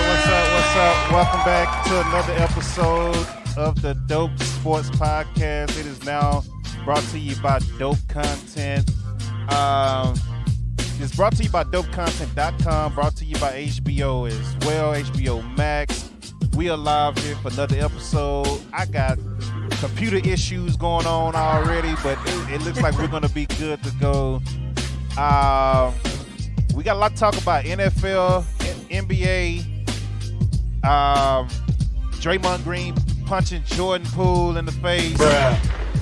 What's up? Welcome back to another episode of the Dope Sports Podcast. It is now brought to you by Dope Content. It's brought to you by DopeContent.com, brought to you by HBO as well, HBO Max. We are live here for another episode. I got computer issues going on already, but it looks like we're going to be good to go. We got a lot to talk about. NFL, NBA, Draymond Green punching Jordan Poole in the face. Bruh.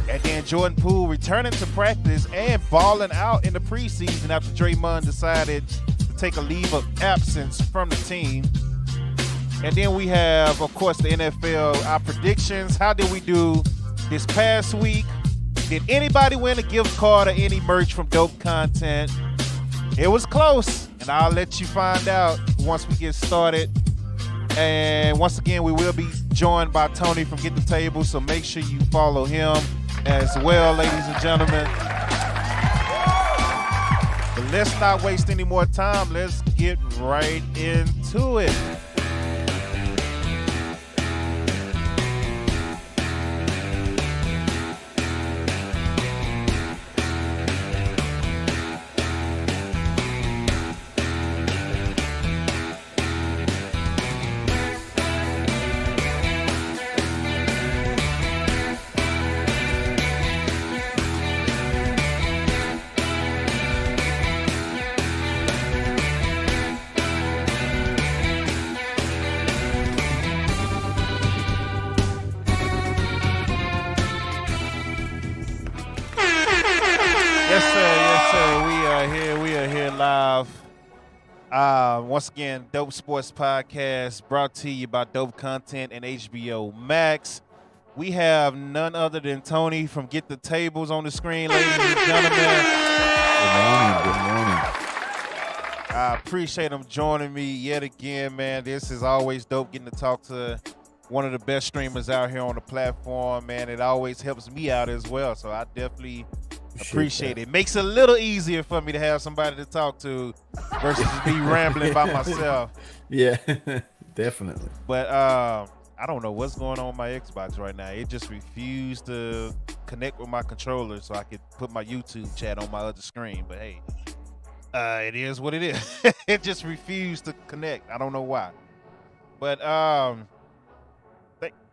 And then Jordan Poole returning to practice and balling out in the preseason after Draymond decided to take a leave of absence from the team. And then we have, of course, the NFL, our predictions. How did we do this past week? Did anybody win a gift card or any merch from Dope Content? It was close, and I'll let you find out once we get started. And once again, we will be joined by Tony from Get the Table, so make sure you follow him as well, ladies and gentlemen. But let's not waste any more time. Let's get right into it. Once again, Dope Sports Podcast brought to you by Dope Content and HBO Max. We have none other than Tony from Get the Tables on the screen, ladies and gentlemen. Good morning. I appreciate him joining me yet again, man. This is always dope getting to talk to one of the best streamers out here on the platform, man. It always helps me out as well, so I definitely appreciate it. Makes it a little easier for me to have somebody to talk to versus me rambling by myself. Yeah, definitely. But I don't know what's going on with my Xbox right now. It just refused to connect with my controller so I could put my YouTube chat on my other screen. But hey, it is what it is. It just refused to connect. I don't know why. But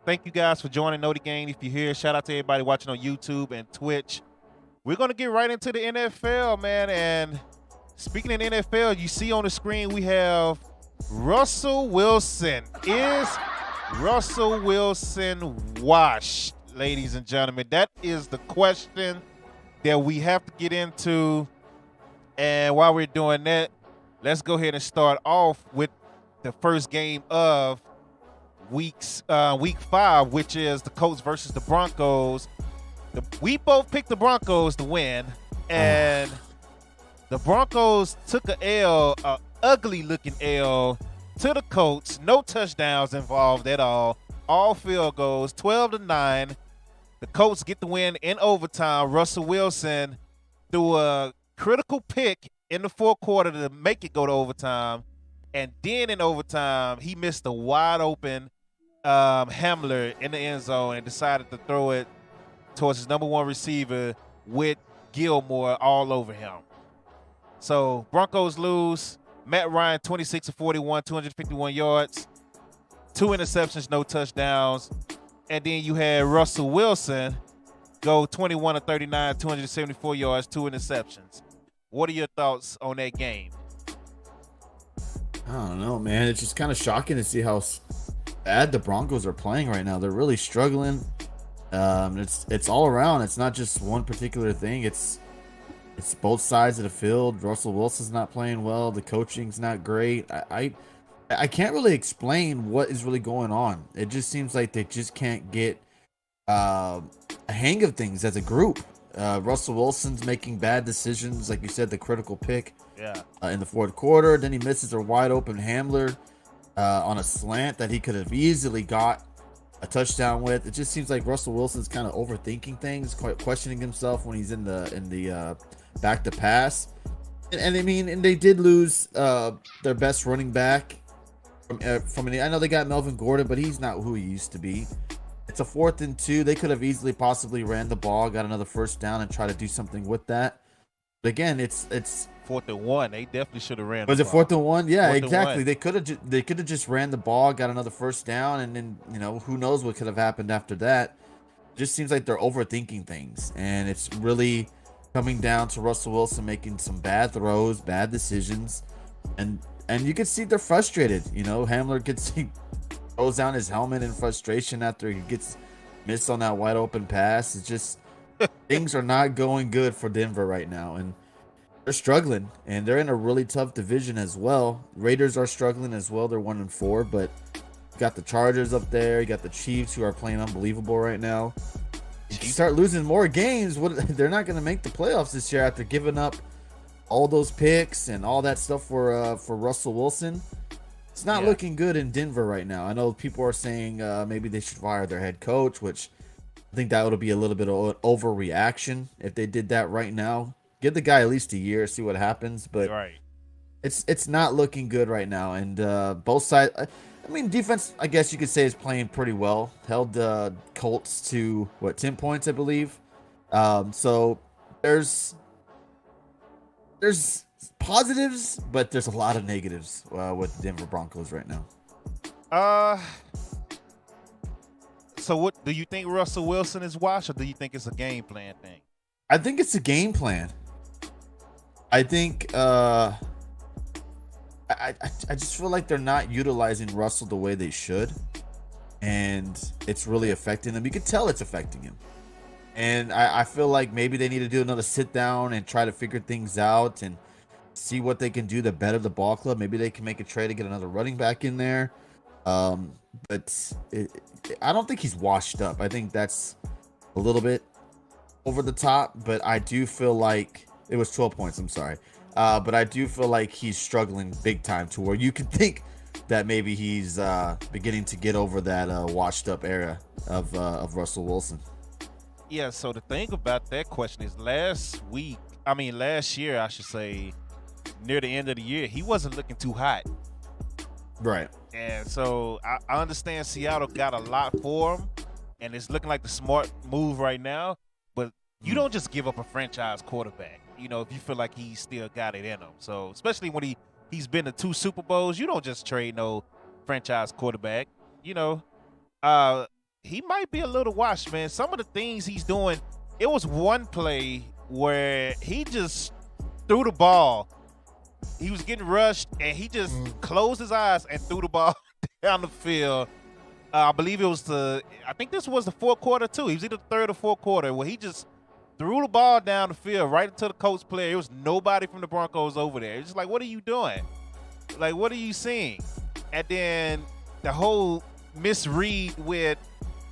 thank you guys for joining Know the Game. If you're here, shout out to everybody watching on YouTube and Twitch. We're going to get right into the NFL, man. And speaking of NFL, you see on the screen we have Russell Wilson. Is Russell Wilson washed, ladies and gentlemen? That is the question that we have to get into. And while we're doing that, let's go ahead and start off with the first game of week 5, which is the Colts versus the Broncos. We both picked the Broncos to win, and the Broncos took an ugly-looking L to the Colts. No touchdowns involved at all field goals, 12-9. The Colts get the win in overtime. Russell Wilson threw a critical pick in the fourth quarter to make it go to overtime, and then in overtime, he missed a wide-open Hamler in the end zone and decided to throw it towards his number one receiver with Gilmore all over him. So Broncos lose. Matt Ryan, 26-41, 251 yards, 2 interceptions, no touchdowns. And then you had Russell Wilson go 21-39, 274 yards, 2 interceptions. What are your thoughts on that game? I don't know, man. It's just kind of shocking to see how bad the Broncos are playing right now. They're really struggling. It's all around. It's not just one particular thing. It's both sides of the field. Russell Wilson's not playing well. The coaching's not great. I can't really explain what is really going on. It just seems like they just can't get a hang of things as a group. Russell Wilson's making bad decisions, like you said, the critical pick in the fourth quarter. Then he misses a wide open Hamler on a slant that he could have easily got a touchdown with. It just seems like Russell Wilson's kind of overthinking things, quite questioning himself when he's in the back to pass. And I mean, and they did lose their best running back I know they got Melvin Gordon, but he's not who he used to be. It's a 4th and 2. They could have easily possibly ran the ball, got another first down, and try to do something with that. But again, it's 4th and 1. They definitely should have ran. Was it 4th and 1? Yeah, 4th and exactly. 1. They could have just ran the ball, got another first down, and then who knows what could have happened after that. It just seems like they're overthinking things, and it's really coming down to Russell Wilson making some bad throws, bad decisions, and you can see they're frustrated. Hamler he throws down his helmet in frustration after he gets missed on that wide open pass. It's just things are not going good for Denver right now, and they're struggling, and they're in a really tough division as well. Raiders are struggling as well. They're 1-4, but you got the Chargers up there. You got the Chiefs, who are playing unbelievable right now. If you start losing more games, they're not going to make the playoffs this year after giving up all those picks and all that stuff for Russell Wilson. It's not looking good in Denver right now. I know people are saying maybe they should fire their head coach, which I think that would be a little bit of an overreaction if they did that right now. Give the guy at least a year, see what happens. But it's not looking good right now. And both sides, I mean, defense, I guess you could say, is playing pretty well. Held the Colts to 10 points, I believe. So there's positives, but there's a lot of negatives with the Denver Broncos right now. So what do you think? Russell Wilson is washed, or do you think it's a game plan thing? I think it's a game plan. I think I just feel like they're not utilizing Russell the way they should, and it's really affecting them. You can tell it's affecting him, and I feel like maybe they need to do another sit down and try to figure things out and see what they can do to better the ball club. Maybe they can make a trade to get another running back in there. But I don't think he's washed up. I think that's a little bit over the top, but I do feel like it was 12 points. I'm sorry. But I do feel like he's struggling big time to where you can think that maybe he's beginning to get over that washed up era of Russell Wilson. Yeah. So the thing about that question is last year, I should say, near the end of the year, he wasn't looking too hot. Right. And so I understand Seattle got a lot for him, and it's looking like the smart move right now. But you don't just give up a franchise quarterback, if you feel like he's still got it in him. So especially when he's been to 2 Super Bowls, you don't just trade no franchise quarterback. He might be a little washed, man. Some of the things he's doing, it was one play where he just threw the ball. He was getting rushed, and he just closed his eyes and threw the ball down the field. I believe it was I think this was the 4th quarter, too. He was either the 3rd or 4th quarter, where he just threw the ball down the field right into the Colts player. There was nobody from the Broncos over there. It's just like, what are you doing? Like, what are you seeing? And then the whole misread with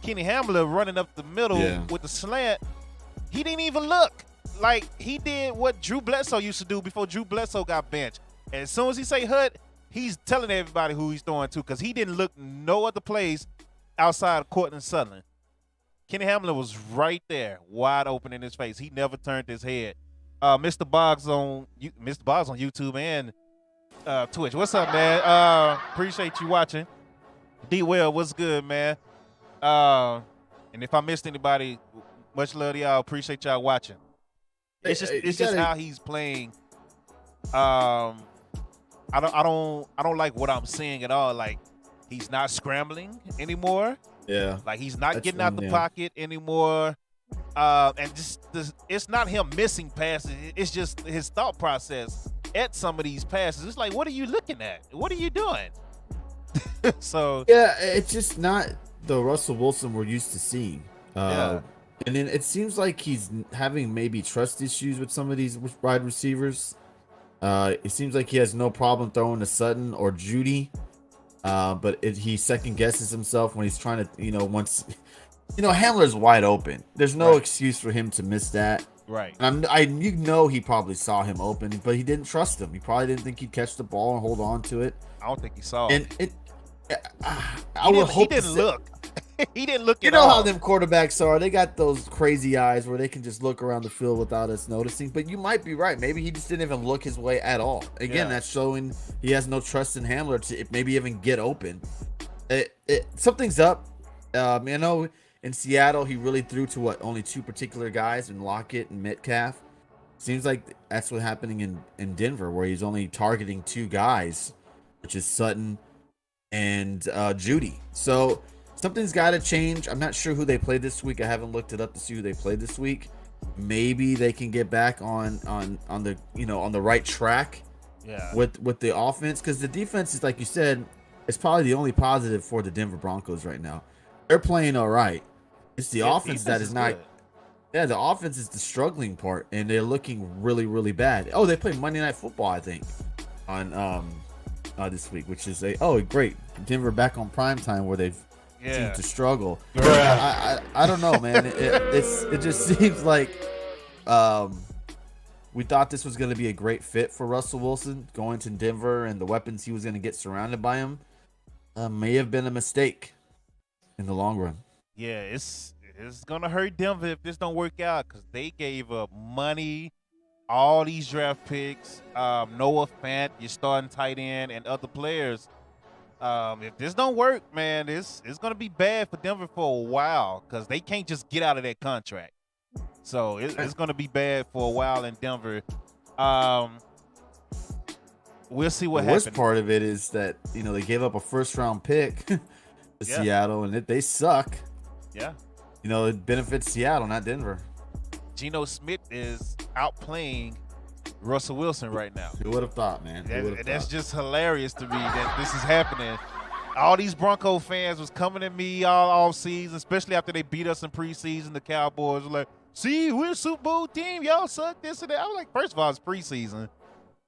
Kenny Hamler running up the middle with the slant, he didn't even look. Like, he did what Drew Bledsoe used to do before Drew Bledsoe got benched. And as soon as he say hut, he's telling everybody who he's throwing to, because he didn't look no other plays outside of Cortland Sutherland. Kenny Hamlin was right there, wide open in his face. He never turned his head. Mr. Boggs on YouTube and Twitch. What's up, man? Appreciate you watching. D-Well, what's good, man? And if I missed anybody, much love to y'all. Appreciate y'all watching. It's just how he's playing. I don't like what I'm seeing at all. Like, he's not scrambling anymore. Yeah. Like, he's not getting out the pocket anymore. And it's not him missing passes. It's just his thought process at some of these passes. It's like, what are you looking at? What are you doing? So yeah, it's just not the Russell Wilson we're used to seeing. And then it seems like he's having maybe trust issues with some of these wide receivers. It seems like he has no problem throwing to Sutton or Judy. But he second guesses himself when he's trying to, once, Hamler's wide open. There's no excuse for him to miss that. Right. And he probably saw him open, but he didn't trust him. He probably didn't think he'd catch the ball and hold on to it. I don't think he saw and it. I would hope he didn't look. He didn't look You at know all. how them quarterbacks are. They got those crazy eyes where they can just look around the field without us noticing. But you might be right. Maybe he just didn't even look his way at all. Again, that's showing he has no trust in Hamler to maybe even get open. Something's up. You know, in Seattle, he really threw to only two particular guys in Lockett and Metcalf. Seems like that's what's happening in Denver, where he's only targeting two guys, which is Sutton and Judy. So something's got to change. I'm not sure who they played this week. I haven't looked it up to see who they played this week. Maybe they can get back on the on the right track. Yeah. With the offense, because the defense is, like you said, it's probably the only positive for the Denver Broncos right now. They're playing all right. It's the offense that is not. Good. Yeah, the offense is the struggling part, and they're looking really, really bad. Oh, they play Monday Night Football, I think, on this week, which is great. Denver back on primetime, where they've seemed to struggle. I don't know, man. It just seems like we thought this was going to be a great fit for Russell Wilson going to Denver, and the weapons he was going to get surrounded by him may have been a mistake in the long run. Yeah, it's gonna hurt Denver if this don't work out, because they gave up money, all these draft picks, Noah Fant, your starting tight end, and other players. If this don't work, man, it's gonna be bad for Denver for a while, because they can't just get out of that contract. So it's gonna be bad for a while in Denver. We'll see what happens. The worst part of it is that they gave up a first-round pick to Seattle, and they suck. Yeah. It benefits Seattle, not Denver. Geno Smith is outplaying Russell Wilson right now. Who would have thought, man? That's just hilarious to me that this is happening. All these Bronco fans was coming at me all season, especially after they beat us in preseason. The Cowboys were like, see, we're a Super Bowl team. Y'all suck, this and that. I was like, first of all, it's preseason.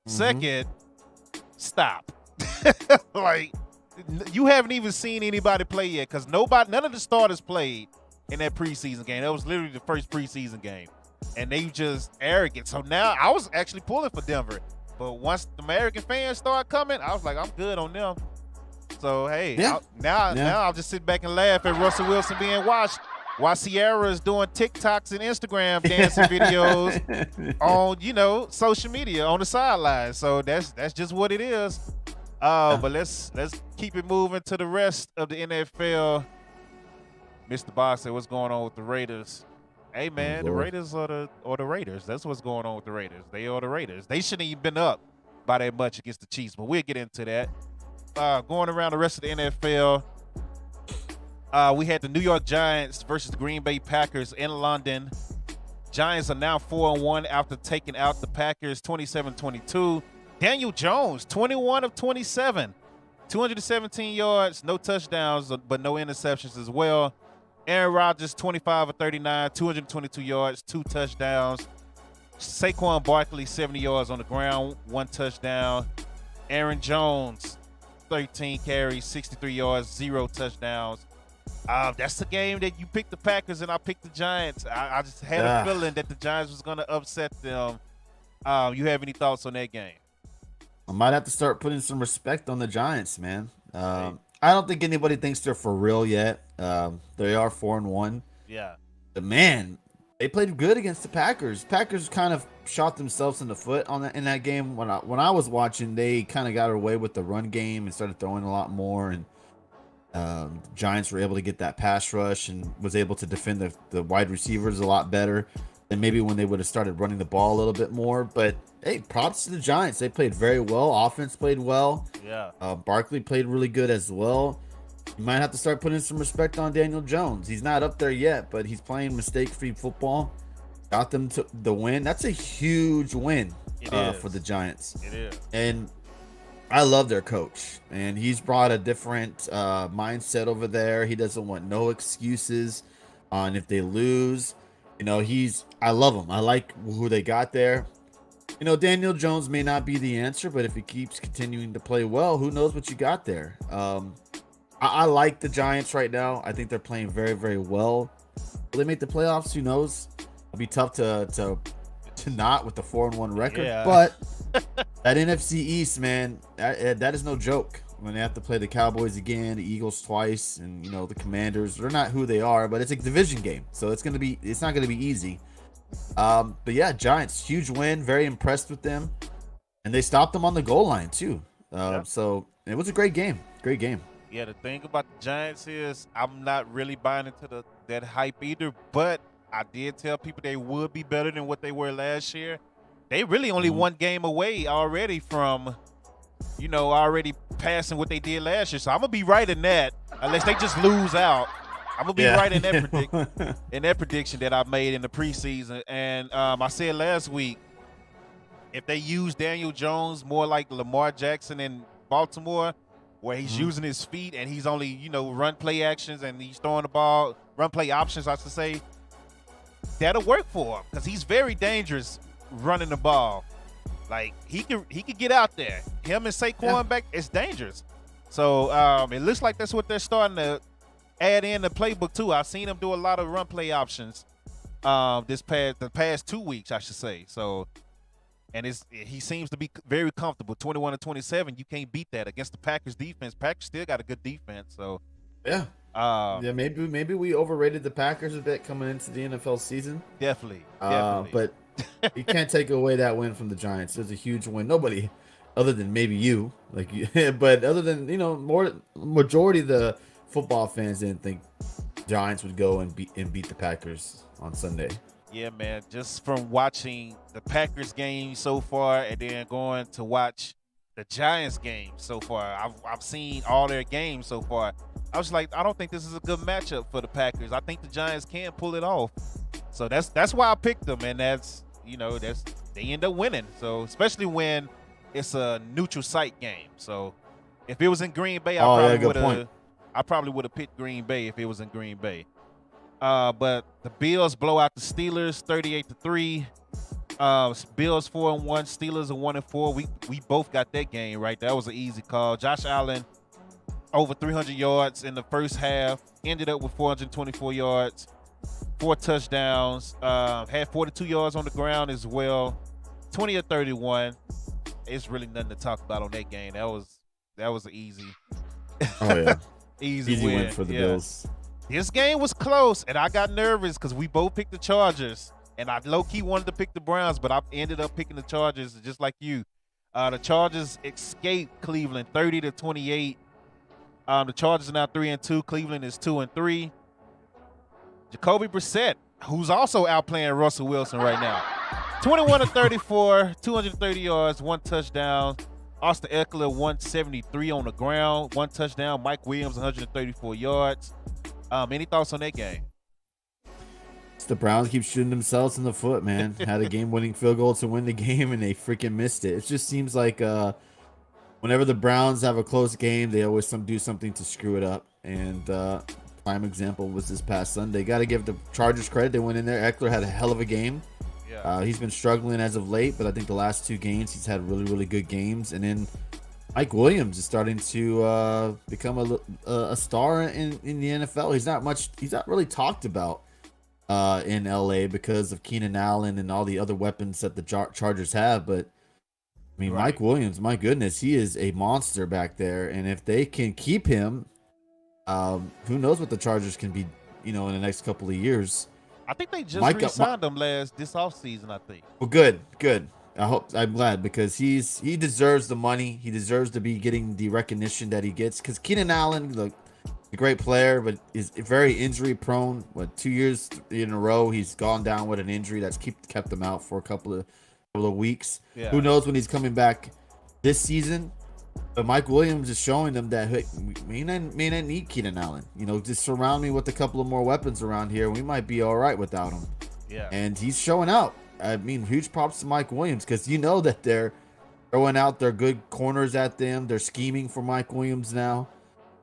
Second, stop. Like, you haven't even seen anybody play yet, because none of the starters played in that preseason game. That was literally the first preseason game, and they just arrogant. So now I was actually pulling for Denver, but once the American fans started coming, I was like, I'm good on them. So hey, now I'll just sit back and laugh at Russell Wilson being watched while Sierra is doing TikToks and Instagram dancing videos on social media on the sidelines. So that's just what it is. But let's keep it moving to the rest of the NFL. Mr. Boss said, what's going on with the Raiders? Hey, man, the Raiders are the Raiders. That's what's going on with the Raiders. They are the Raiders. They shouldn't even been up by that much against the Chiefs, but we'll get into that. Going around the rest of the NFL, we had the New York Giants versus the Green Bay Packers in London. Giants are now 4-1 after taking out the Packers 27-22. Daniel Jones, 21 of 27, 217 yards, no touchdowns, but no interceptions as well. Aaron Rodgers, 25 of 39, 222 yards, 2 touchdowns. Saquon Barkley, 70 yards on the ground, 1 touchdown. Aaron Jones, 13 carries, 63 yards, 0 touchdowns. That's the game that you picked the Packers and I picked the Giants. I just had a feeling that the Giants was going to upset them. You have any thoughts on that game? I might have to start putting some respect on the Giants, man. I don't think anybody thinks they're for real yet. They are 4-1. Yeah. But man, they played good against the Packers. Packers kind of shot themselves in the foot in that game. When I was watching, they kind of got away with the run game and started throwing a lot more. And the Giants were able to get that pass rush and was able to defend the wide receivers a lot better than maybe when they would have started running the ball a little bit more. But hey, props to the Giants. They played very well. Offense played well. Yeah. Barkley played really good as well. You might have to start putting some respect on Daniel Jones. He's not up there yet, but he's playing mistake-free football. Got them to the win. That's a huge win for the Giants. It is. And I love their coach. And he's brought a different mindset over there. He doesn't want no excuses on if they lose. I love him. I like who they got there. Daniel Jones may not be the answer, but if he keeps continuing to play well, who knows what you got there. I like the Giants right now. I think they're playing very, very well. Will they make the playoffs? Who knows? It'll be tough to not with the 4-1 record. Yeah. But that NFC East, man, that is no joke. when they have to play the Cowboys again, the Eagles twice, and the Commanders. They're not who they are, but it's a division game, so it's not gonna be easy. But yeah, Giants, huge win. Very impressed with them, and they stopped them on the goal line too. So it was a great game. Great game. Yeah, the thing about the Giants is I'm not really buying into that hype either, but I did tell people they would be better than what they were last year. They really only one game away already from, already passing what they did last year. So I'm gonna be right in that, unless they just lose out. I'm gonna be right in that prediction that I made in the preseason. And I said last week, if they use Daniel Jones more like Lamar Jackson in Baltimore, where he's using his feet and he's only, run play actions and he's throwing the ball, run play options, I should say, that'll work for him because he's very dangerous running the ball. Like, he could get out there. Him and Saquon back, it's dangerous. So it looks like that's what they're starting to add in the playbook too. I've seen him do a lot of run play options the past 2 weeks, I should say. So, and he seems to be very comfortable. 21-27, you can't beat that against the Packers defense. Packers still got a good defense. So yeah, maybe we overrated the Packers a bit coming into the NFL season. Definitely. But you can't take away that win from the Giants. It was a huge win. Nobody, other than maybe you, but other than majority of the football fans didn't think Giants would go and beat the Packers on Sunday. Yeah, man. Just from watching the Packers game so far and then going to watch the Giants game so far, I've seen all their games so far. I was like, I don't think this is a good matchup for the Packers. I think the Giants can pull it off. So that's why I picked them, and they end up winning. So especially when it's a neutral site game. So if it was in Green Bay, I probably would have picked Green Bay if it was in Green Bay. But the Bills blow out the Steelers 38-3. Bills 4-1, Steelers are 1-4. We both got that game right. That was an easy call. Josh Allen over 300 yards in the first half. Ended up with 424 yards, 4 touchdowns. Had 42 yards on the ground as well. 20-31. It's really nothing to talk about on that game. That was an easy. Oh yeah, easy win for the Bills. This game was close, and I got nervous because we both picked the Chargers, and I low-key wanted to pick the Browns, but I ended up picking the Chargers just like you. The Chargers escaped Cleveland 30-28. The Chargers are now 3-2. Cleveland is 2-3. Jacoby Brissett, who's also outplaying Russell Wilson right now. 21-34, 230 yards, 1 touchdown. Austin Eckler, 173 on the ground, 1 touchdown. Mike Williams, 134 yards. Any thoughts on that game? The Browns keep shooting themselves in the foot, man. Had a game-winning field goal to win the game, and they freaking missed it. It just seems like whenever the Browns have a close game, they always do something to screw it up. And prime example was this past Sunday. Got to give the Chargers credit. They went in there. Eckler had a hell of a game. Yeah. He's been struggling as of late, but I think the last 2 games he's had really, really good games. And then Mike Williams is starting to become a star in the NFL. He's not really talked about in LA because of Keenan Allen and all the other weapons that the Chargers have. But I mean, Mike Williams, my goodness, he is a monster back there. And if they can keep him, who knows what the Chargers can be, in the next couple of years. I think they just re-signed him this offseason, I think. Well, good. I'm glad because he deserves the money. He deserves to be getting the recognition that he gets. Because Keenan Allen, look, a great player, but is very injury prone. 2 years in a row he's gone down with an injury that's kept him out for a couple of weeks. Yeah. Who knows when he's coming back this season? But Mike Williams is showing them that hey, we may not need Keenan Allen. Just surround me with a couple of more weapons around here. We might be all right without him. Yeah. And he's showing out. I mean, huge props to Mike Williams because that they're throwing out their good corners at them. They're scheming for Mike Williams now.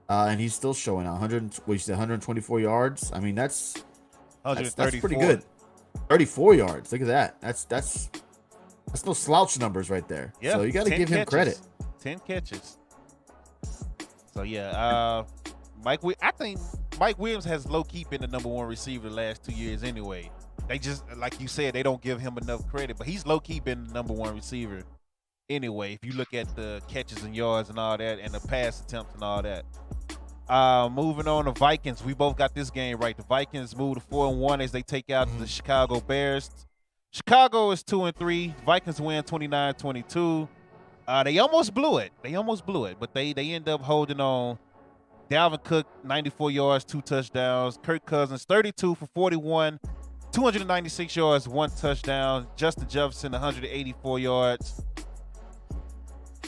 And he's still showing out 124 yards. I mean, that's pretty good. 34 yards. Look at that. That's no slouch numbers right there. Yeah, so you got to give him credit. 10 catches. So yeah, I think Mike Williams has low-key been the number 1 receiver the last 2 years anyway. They just, like you said, they don't give him enough credit, but he's low-key been the number 1 receiver anyway, if you look at the catches and yards and all that, and the pass attempts and all that. Moving on to Vikings, we both got this game right. The Vikings move to 4-1 as they take out the Chicago Bears. Chicago is 2-3. Vikings win 29-22. They almost blew it. But they end up holding on. Dalvin Cook, 94 yards, 2 touchdowns. Kirk Cousins, 32 for 41, 296 yards, 1 touchdown. Justin Jefferson, 184 yards.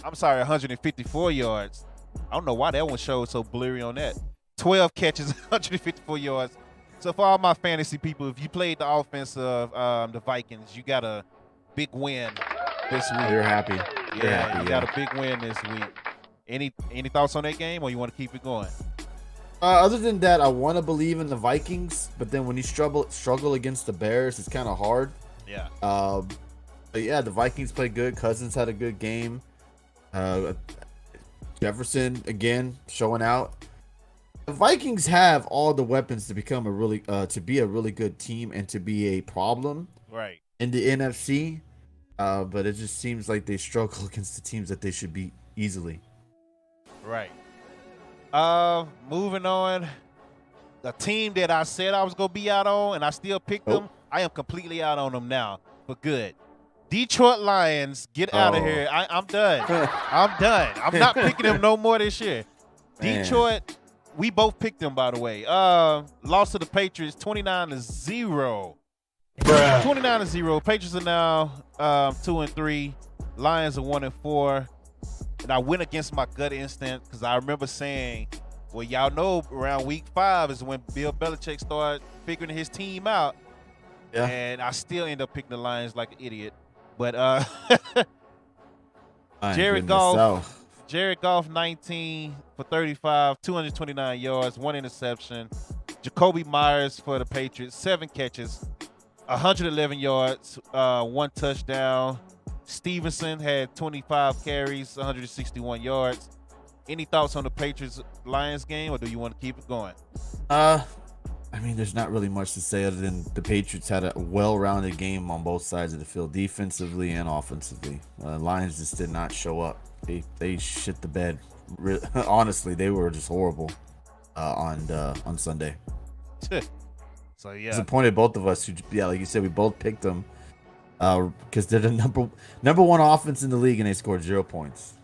I'm sorry, 154 yards. I don't know why that one showed so blurry on that. 12 catches, 154 yards. So for all my fantasy people, if you played the offense of the Vikings, you got a big win this week. You're happy. You got a big win this week. Any thoughts on that game, or you want to keep it going? Other than that, I want to believe in the Vikings, but then when you struggle against the Bears, it's kind of hard. Yeah. But yeah, the Vikings played good. Cousins had a good game. Jefferson again showing out. The Vikings have all the weapons to become to be a really good team and to be a problem right in the NFC. But it just seems like they struggle against the teams that they should beat easily. Right. Moving on. The team that I said I was gonna be out on, and I still picked them. I am completely out on them now for good. Detroit Lions, get out of here. I'm done. I'm done. I'm not picking them no more this year. Man. Detroit, we both picked them, by the way. Lost to the Patriots 29-0. 29-0. Patriots are now 2-3. Lions are 1-4. And I went against my gut instinct because I remember saying, well, y'all know around week 5 is when Bill Belichick started figuring his team out. Yeah. And I still end up picking the Lions like an idiot. But Jared Goff, 19 for 35, 229 yards, 1 interception. Jacoby Myers for the Patriots, 7 catches, 111 yards, 1 touchdown. Stevenson had 25 carries, 161 yards. Any thoughts on the Patriots-Lions game, or do you want to keep it going? I mean, there's not really much to say other than the Patriots had a well-rounded game on both sides of the field, defensively and offensively. Lions just did not show up. They shit the bed. Honestly, they were just horrible on Sunday. So yeah, disappointed both of us. Like you said, we both picked them because they're the number one offense in the league, and they scored 0 points.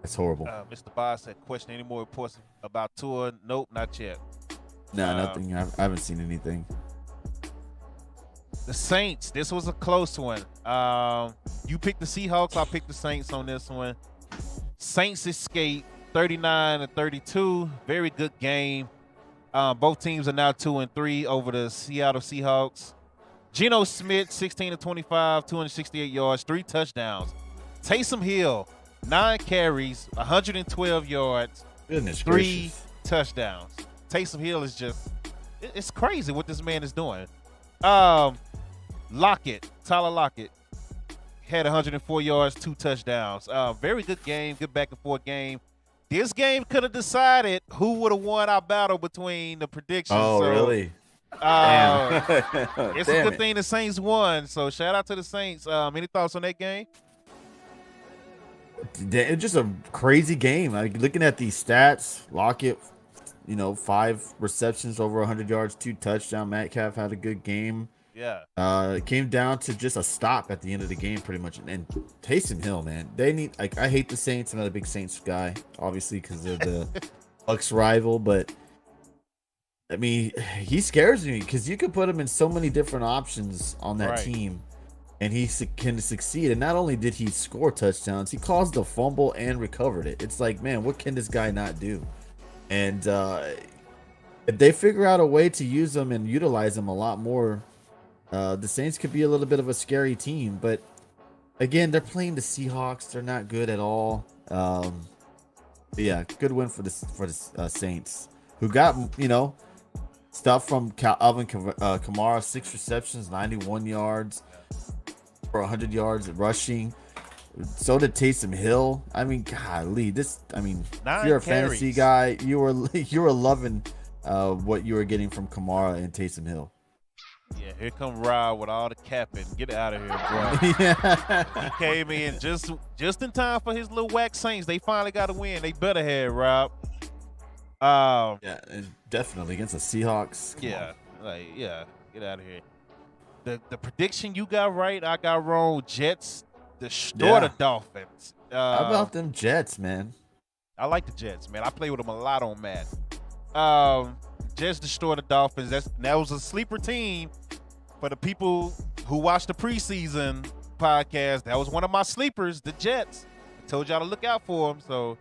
That's horrible. Mr. Boss had question any more reports about Tua? Nope, not yet. No, nothing. I haven't seen anything. The Saints. This was a close one. You picked the Seahawks. I picked the Saints on this one. Saints escape 39-32. Very good game. Both teams are now 2-3 over the Seattle Seahawks. Geno Smith, 16-25, 268 yards, 3 touchdowns. Taysom Hill, 9 carries, 112 yards, Goodness 3 gracious. touchdowns. Taysom Hill is it's crazy what this man is doing. Tyler Lockett had 104 yards, 2 touchdowns. Very good game, good back and forth game. This game could have decided who would have won our battle between the predictions. Oh, really? It's a good thing the Saints won. So shout out to the Saints. Any thoughts on that game? It's just a crazy game. Like looking at these stats, Lockett, 5 receptions over 100 yards, 2 touchdowns. Metcalf had a good game. Yeah. It came down to just a stop at the end of the game, pretty much. And Taysom Hill, man, they need. I hate the Saints. I'm not a big Saints guy, obviously, because they're the Bucs rival. But I mean, he scares me because you could put him in so many different options on that team, and he can succeed. And not only did he score touchdowns, he caused a fumble and recovered it. It's like, man, what can this guy not do? And if they figure out a way to use him and utilize him a lot more, the Saints could be a little bit of a scary team. But again, they're playing the Seahawks. They're not good at all. But yeah, good win for the Saints, who got stuff from Alvin Kamara, 6 receptions, 91 yards, for 100 yards rushing. So did Taysom Hill. I mean, golly, if you're a fantasy guy, you were loving what you were getting from Kamara and Taysom Hill. Yeah, here come Rob with all the capping. Get out of here, bro. Yeah. He came in just in time for his little whack Saints. They finally got a win. They better have, Rob. Yeah, and definitely against the Seahawks. Come Yeah, on. get out of here. The prediction you got right, I got wrong. Jets destroy the Dolphins. How about them Jets, man? I like the Jets, man. I play with them a lot on Madden. Jets destroy the Dolphins. That was a sleeper team for the people who watched the preseason podcast. That was one of my sleepers, the Jets. I told y'all to look out for them. So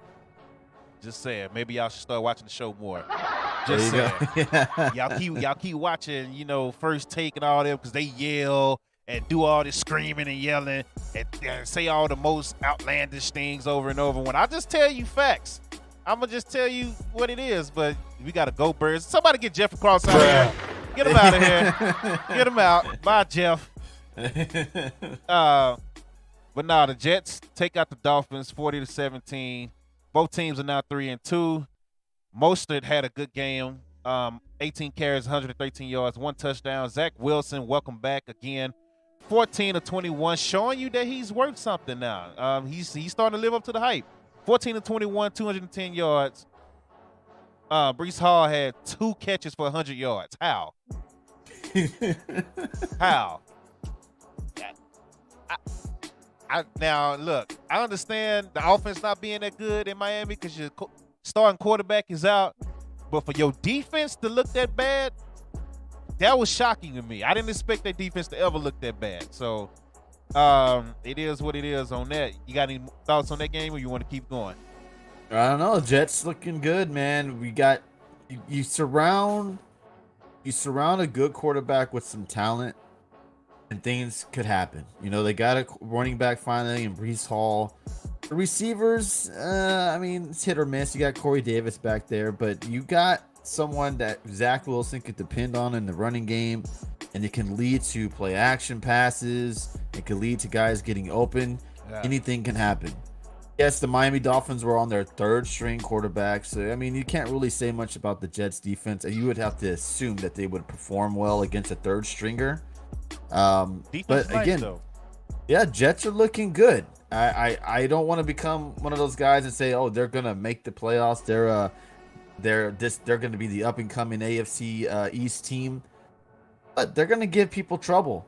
just saying, maybe y'all should start watching the show more. Just saying. Y'all keep watching, First Take and all them because they yell and do all this screaming and yelling and say all the most outlandish things over and over. When I just tell you facts, I'm going to just tell you what it is, but we got to go, Birds. Somebody get Jeff across out of here. Get him out of here. Get him out. Bye, Jeff. But no, the Jets take out the Dolphins 40-17. Both teams are now 3-2. Mostert had a good game. 18 carries, 113 yards, 1 touchdown. Zach Wilson, welcome back again. 14-21, showing you that he's worth something now. He's starting to live up to the hype. 14-21, 210 yards. Breece Hall had 2 catches for 100 yards. How? How? Now, look, I understand the offense not being that good in Miami because your starting quarterback is out. But for your defense to look that bad, that was shocking to me. I didn't expect that defense to ever look that bad. So it is what it is on that. You got any thoughts on that game or you want to keep going? I don't know. Jets looking good, man. We got you surround a good quarterback with some talent and things could happen. They got a running back finally in Breece Hall. The receivers, it's hit or miss. You got Corey Davis back there, but you got someone that Zach Wilson could depend on in the running game, and it can lead to play action passes. It could lead to guys getting open. Yeah. Anything can happen. Yes, the Miami Dolphins were on their 3rd string quarterback, so you can't really say much about the Jets defense, and you would have to assume that they would perform well against a 3rd stringer. But again, nice, yeah, Jets are looking good. I don't want to become one of those guys and say, oh, they're gonna make the playoffs. They're gonna be the up and coming AFC East team, but they're gonna give people trouble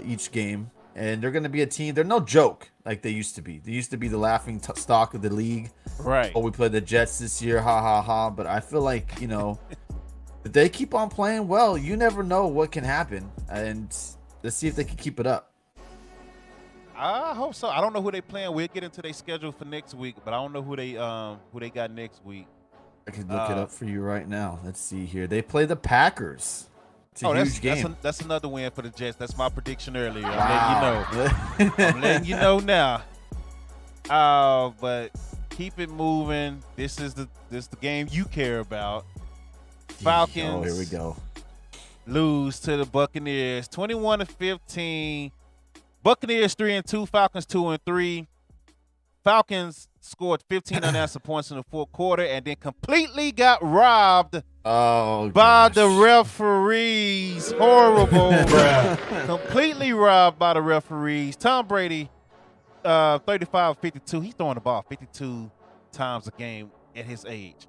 each game, and they're gonna be a team. They're no joke like they used to be. They used to be the laughing stock of the league. Right. Oh, we played the Jets this year, ha ha ha. But I feel like if they keep on playing well, you never know what can happen, and let's see if they can keep it up. I hope so. I don't know who they playing. We'll get into their schedule for next week, but I don't know who they got next week. I can look it up for you right now. Let's see here. They play the Packers. It's a huge game. That's another win for the Jets. That's my prediction earlier. I'm letting you know now. But keep it moving. This is the game you care about. Falcons. Oh, here we go. Lose to the Buccaneers, 21-15. Buccaneers 3-2, Falcons 2-3. Falcons scored 15 unanswered points in the 4th quarter and then completely got robbed by the referees. Horrible. Completely robbed by the referees. Tom Brady, 35-52. He's throwing the ball 52 times a game at his age.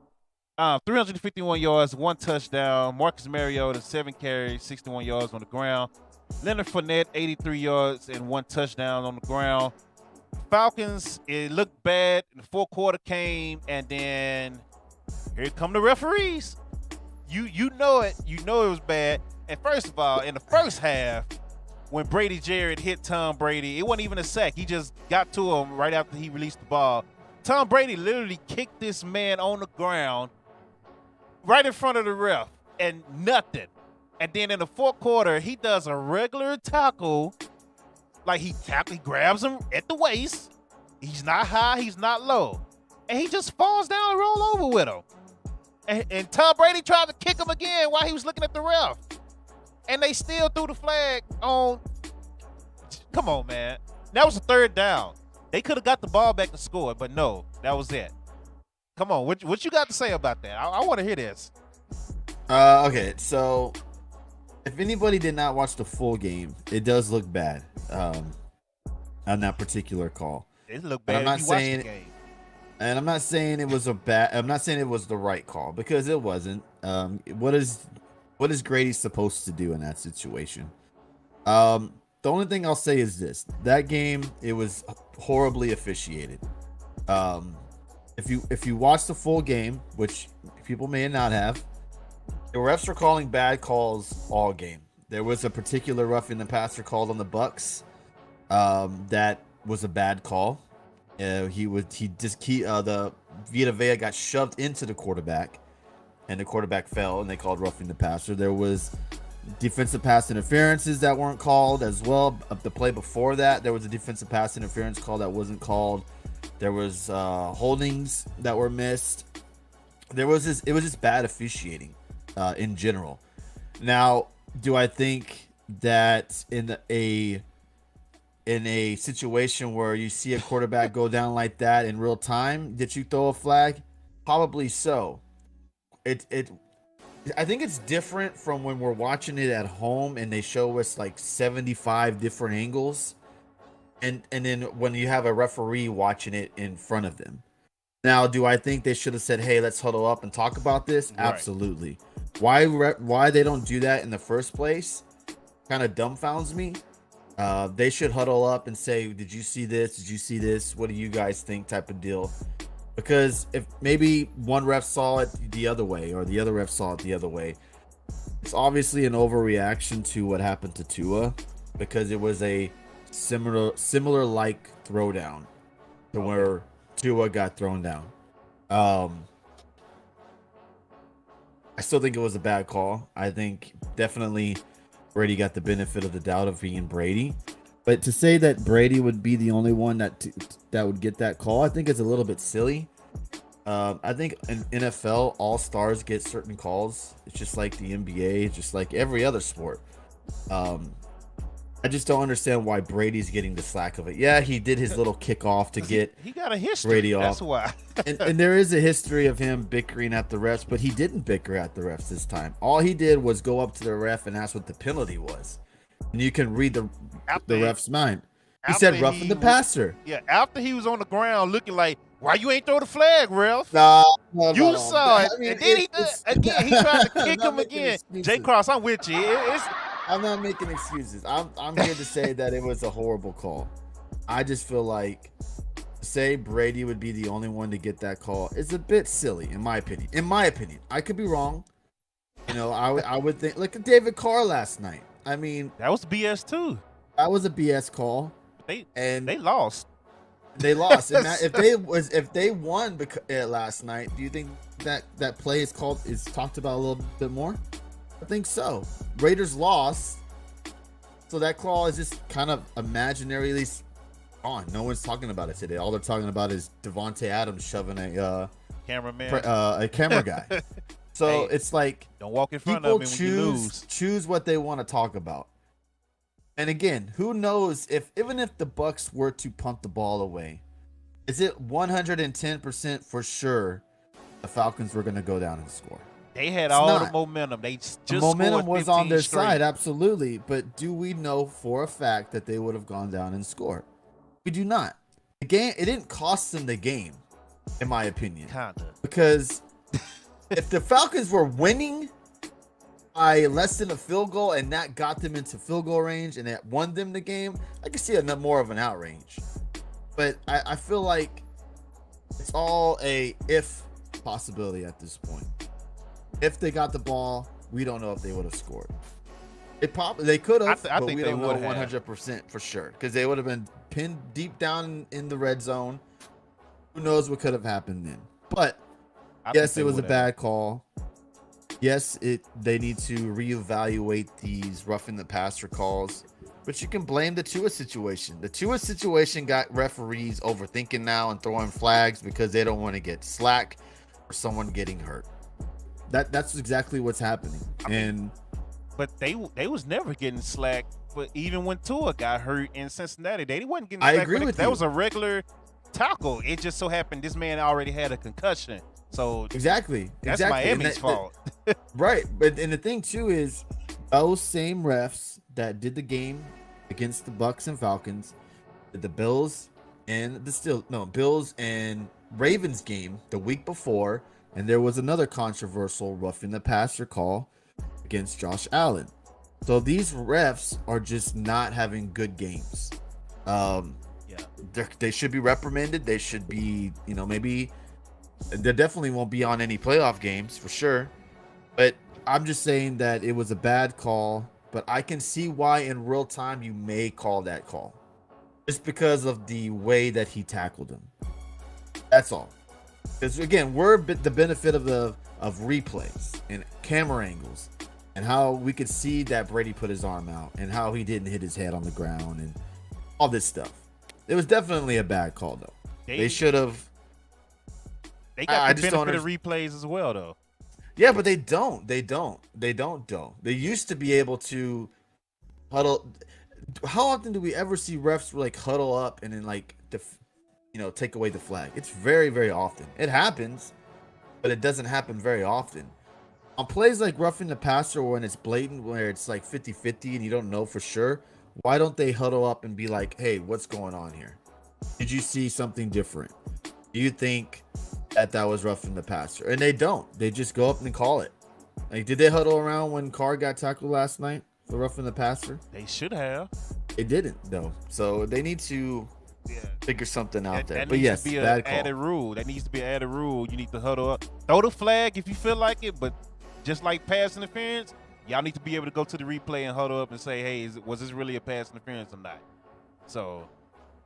351 yards, 1 touchdown. Marcus Mariota, 7 carries, 61 yards on the ground. Leonard Fournette, 83 yards and 1 touchdown on the ground. Falcons, it looked bad. The 4th quarter came, and then here come the referees. You know it. You know it was bad. And first of all, in the first half, when Brady Jarrett hit Tom Brady, it wasn't even a sack. He just got to him right after he released the ball. Tom Brady literally kicked this man on the ground right in front of the ref, and nothing. And then in the 4th quarter, he does a regular tackle. Like he grabs him at the waist. He's not high, he's not low. And he just falls down and roll over with him. And Tom Brady tried to kick him again while he was looking at the ref. And they still threw the flag on. Come on, man. That was a 3rd down. They could have got the ball back to score, but no, that was it. Come on, what you got to say about that? I want to hear this. Okay, so if anybody did not watch the full game, it does look bad on that particular call. It looked And bad I'm not if you watched saying, the game. and I'm not saying it was a bad. I'm not saying it was the right call because it wasn't. What is Grady supposed to do in that situation? The only thing I'll say is this: that game, it was horribly officiated. If you watch the full game, which people may not have, the refs were calling bad calls all game. There was a particular roughing the passer called on the Bucks. That was a bad call. The Vita Vea got shoved into the quarterback, and the quarterback fell, and they called roughing the passer. There was defensive pass interferences that weren't called as well. The play before that, there was a defensive pass interference call that wasn't called. There was holdings that were missed. It was just bad officiating in general. Now, do I think that in a situation where you see a quarterback go down like that in real time, did you throw a flag? Probably so. I think it's different from when we're watching it at home and they show us like 75 different angles, and then when you have a referee watching it in front of them. Now, do I think they should have said, "Hey, let's huddle up and talk about this"? Right. Absolutely. Why they don't do that in the first place kind of dumbfounds me. They should huddle up and say, "Did you see this? Did you see this? What do you guys think?" type of deal. Because if maybe one ref saw it the other way or the other ref saw it the other way, it's obviously an overreaction to what happened to Tua, because it was a similar like throwdown to where Tua got thrown down. I still think it was a bad call. I think definitely Brady got the benefit of the doubt of being Brady. But to say that Brady would be the only one that would get that call, I think is a little bit silly. I think in NFL, all stars get certain calls. It's just like the NBA, just like every other sport. I just don't understand why Brady's getting the slack of it. Yeah, he did his little kickoff to get he got a history. Brady off. That's why. and there is a history of him bickering at the refs, but he didn't bicker at the refs this time. All he did was go up to the ref and ask what the penalty was. And you can read the ref's mind. He said roughing the passer. Yeah, after he was on the ground looking like, why you ain't throw the flag, ref? No, you saw it. I mean, and then he tried to kick him again. Jay Cross, I'm with you. I'm not making excuses. I'm here to say that it was a horrible call. I just feel like to say Brady would be the only one to get that call is a bit silly, in my opinion. I could be wrong. You know, I would think, look at David Carr last night. I mean, that was BS too. That was a BS call. They lost. They lost. And if they won last night, do you think that play is talked about a little bit more? I think so. Raiders lost, so that call is just kind of imaginarily on. No one's talking about it today. All they're talking about is Devontae Adams shoving a camera guy. So it's like, don't walk in front of me when you lose. Choose what they want to talk about. And again, who knows even if the Bucks were to punt the ball away, is it 110% for sure the Falcons were going to go down and score? They had the momentum. The momentum was on their side, absolutely. But do we know for a fact that they would have gone down and scored? We do not. The game, it didn't cost them the game, in my opinion. Kinda. Because if the Falcons were winning by less than a field goal and that got them into field goal range and that won them the game, I could see more of an outrage. But I feel like it's all a if possibility at this point. If they got the ball, we don't know if they would have scored. They could have, but we don't know 100% for sure, because they would have been pinned deep down in the red zone. Who knows what could have happened then? But yes, it was a bad call. Yes, they need to reevaluate these roughing the passer calls, but you can blame the Tua situation. The Tua situation got referees overthinking now and throwing flags because they don't want to get slack or someone getting hurt. That's exactly what's happening. But they was never getting slack. But even when Tua got hurt in Cincinnati, they wasn't getting slack. I agree with you. That was a regular tackle. It just so happened this man already had a concussion. So exactly. That's Miami's fault. Right. But and the thing too is Those same refs that did the game against the Bucks and Falcons, did the Bills and Bills and Ravens game the week before, and there was another controversial roughing the passer call against Josh Allen. So these refs are just not having good games. Yeah. They should be reprimanded. They should be, maybe they definitely won't be on any playoff games for sure. But I'm just saying that it was a bad call. But I can see why in real time you may call that call, just because of the way that he tackled him. That's all. Because again, we're the benefit of replays and camera angles, and how we could see that Brady put his arm out and how he didn't hit his head on the ground and all this stuff. It was definitely a bad call, though. They should have. They got the benefit of replays as well, though. Yeah, but they don't. They don't, though. They used to be able to huddle. How often do we ever see refs like huddle up and then take away the flag? It's very, very often. It happens, but it doesn't happen very often. On plays like roughing the passer when it's blatant, where it's like 50-50 and you don't know for sure, why don't they huddle up and be like, hey, what's going on here? Did you see something different? Do you think that was roughing the passer? And they don't. They just go up and call it. Like, did they huddle around when Carr got tackled last night for roughing the passer? They should have. They didn't, though. So they need to figure something out there. That but yes, to be bad an call. added rule. That needs to be an added rule. You need to huddle up. Throw the flag if you feel like it, but just like pass interference, y'all need to be able to go to the replay and huddle up and say, hey, was this really a pass interference or not? So,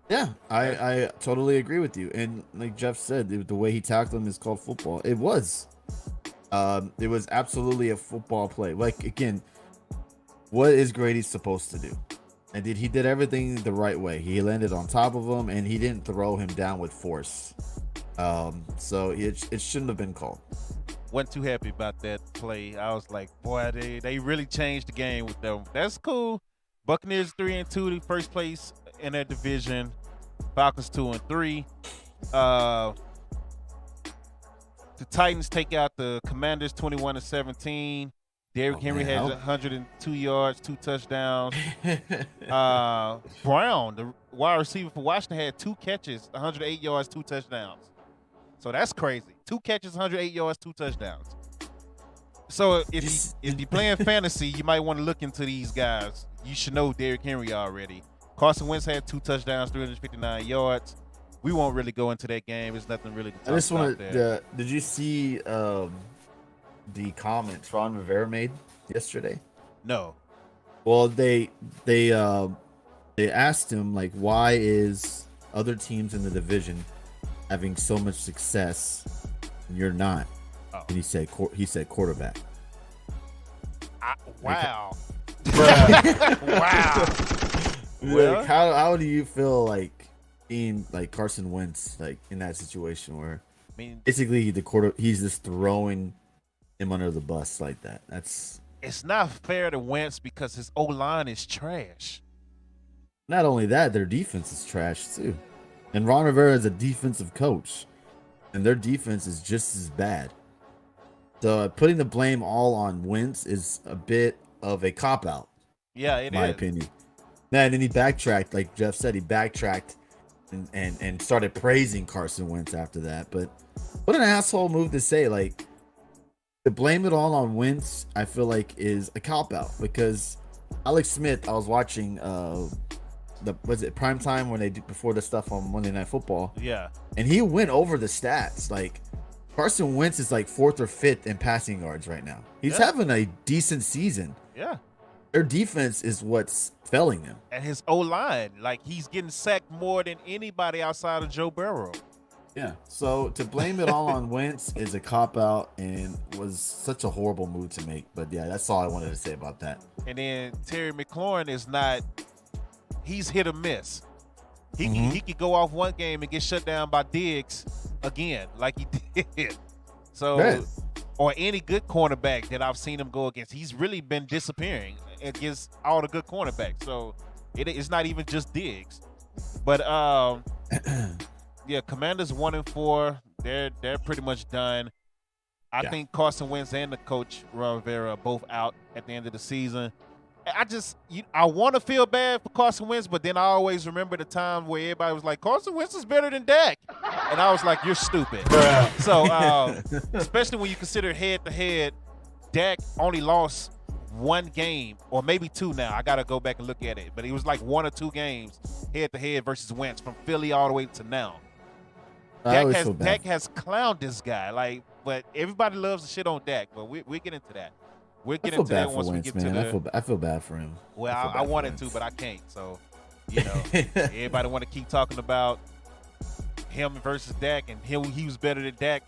yeah, I totally agree with you. And like Jeff said, the way he tackled him is called football. It was. It was absolutely a football play. Like, again, what is Grady supposed to do? And he did everything the right way. He landed on top of him, and he didn't throw him down with force. So it shouldn't have been called. Wasn't too happy about that play. I was like, boy, they really changed the game with them. That's cool. Buccaneers 3-2, the first place in their division. Falcons 2-3. The Titans take out the Commanders 21-17. Derrick Henry has 102 yards, 2 touchdowns. Brown, the wide receiver for Washington, had 2 catches, 108 yards, 2 touchdowns. So that's crazy. 2 catches, 108 yards, 2 touchdowns. So if you're playing fantasy, you might want to look into these guys. You should know Derrick Henry already. Carson Wentz had 2 touchdowns, 359 yards. We won't really go into that game. There's nothing really to talk about there. Did you see the comments Ron Rivera made yesterday? No. Well, they asked him, like, why is other teams in the division having so much success and you're not? Oh. And he said quarterback. Wow. Wow. Well, how do you feel like being like Carson Wentz, like in that situation where basically he's just throwing him under the bus like that? It's not fair to Wentz because his O-line is trash. Not only that, their defense is trash too. And Ron Rivera is a defensive coach, and their defense is just as bad. So putting the blame all on Wentz is a bit of a cop-out. Yeah, it is. In my opinion. And then he backtracked, like Jeff said, he backtracked and started praising Carson Wentz after that. But what an asshole move to say. Like, to blame it all on Wentz, I feel is a cop-out. Because Alex Smith, I was watching primetime when they did before the stuff on Monday Night Football. Yeah. And he went over the stats. Like, Carson Wentz is like 4th or 5th in passing yards right now. He's having a decent season. Yeah. Their defense is what's failing them. And his O-line, like, he's getting sacked more than anybody outside of Joe Burrow. Yeah. So to blame it all on Wentz is a cop-out and was such a horrible move to make. But yeah, that's all I wanted to say about that. And then Terry McLaurin is not – he's hit or miss. He could go off one game and get shut down by Diggs again, like he did. So, or any good cornerback that I've seen him go against, he's really been disappearing against all the good cornerbacks. So it's not even just Diggs. But yeah, Commanders 1-4. They're pretty much done. I think Carson Wentz and the coach Rivera are both out at the end of the season. I want to feel bad for Carson Wentz, but then I always remember the time where everybody was like, Carson Wentz is better than Dak. And I was like, you're stupid. So, especially when you consider head-to-head, Dak only lost one game, or maybe two now. I got to go back and look at it. But it was like 1 or 2 games head-to-head versus Wentz from Philly all the way to now. Dak has clowned this guy. But everybody loves the shit on Dak, but we'll get into that. We'll get into that once we get to the. I feel bad for him. Well, I wanted to, but I can't. So, everybody want to keep talking about him versus Dak, and he was better than Dak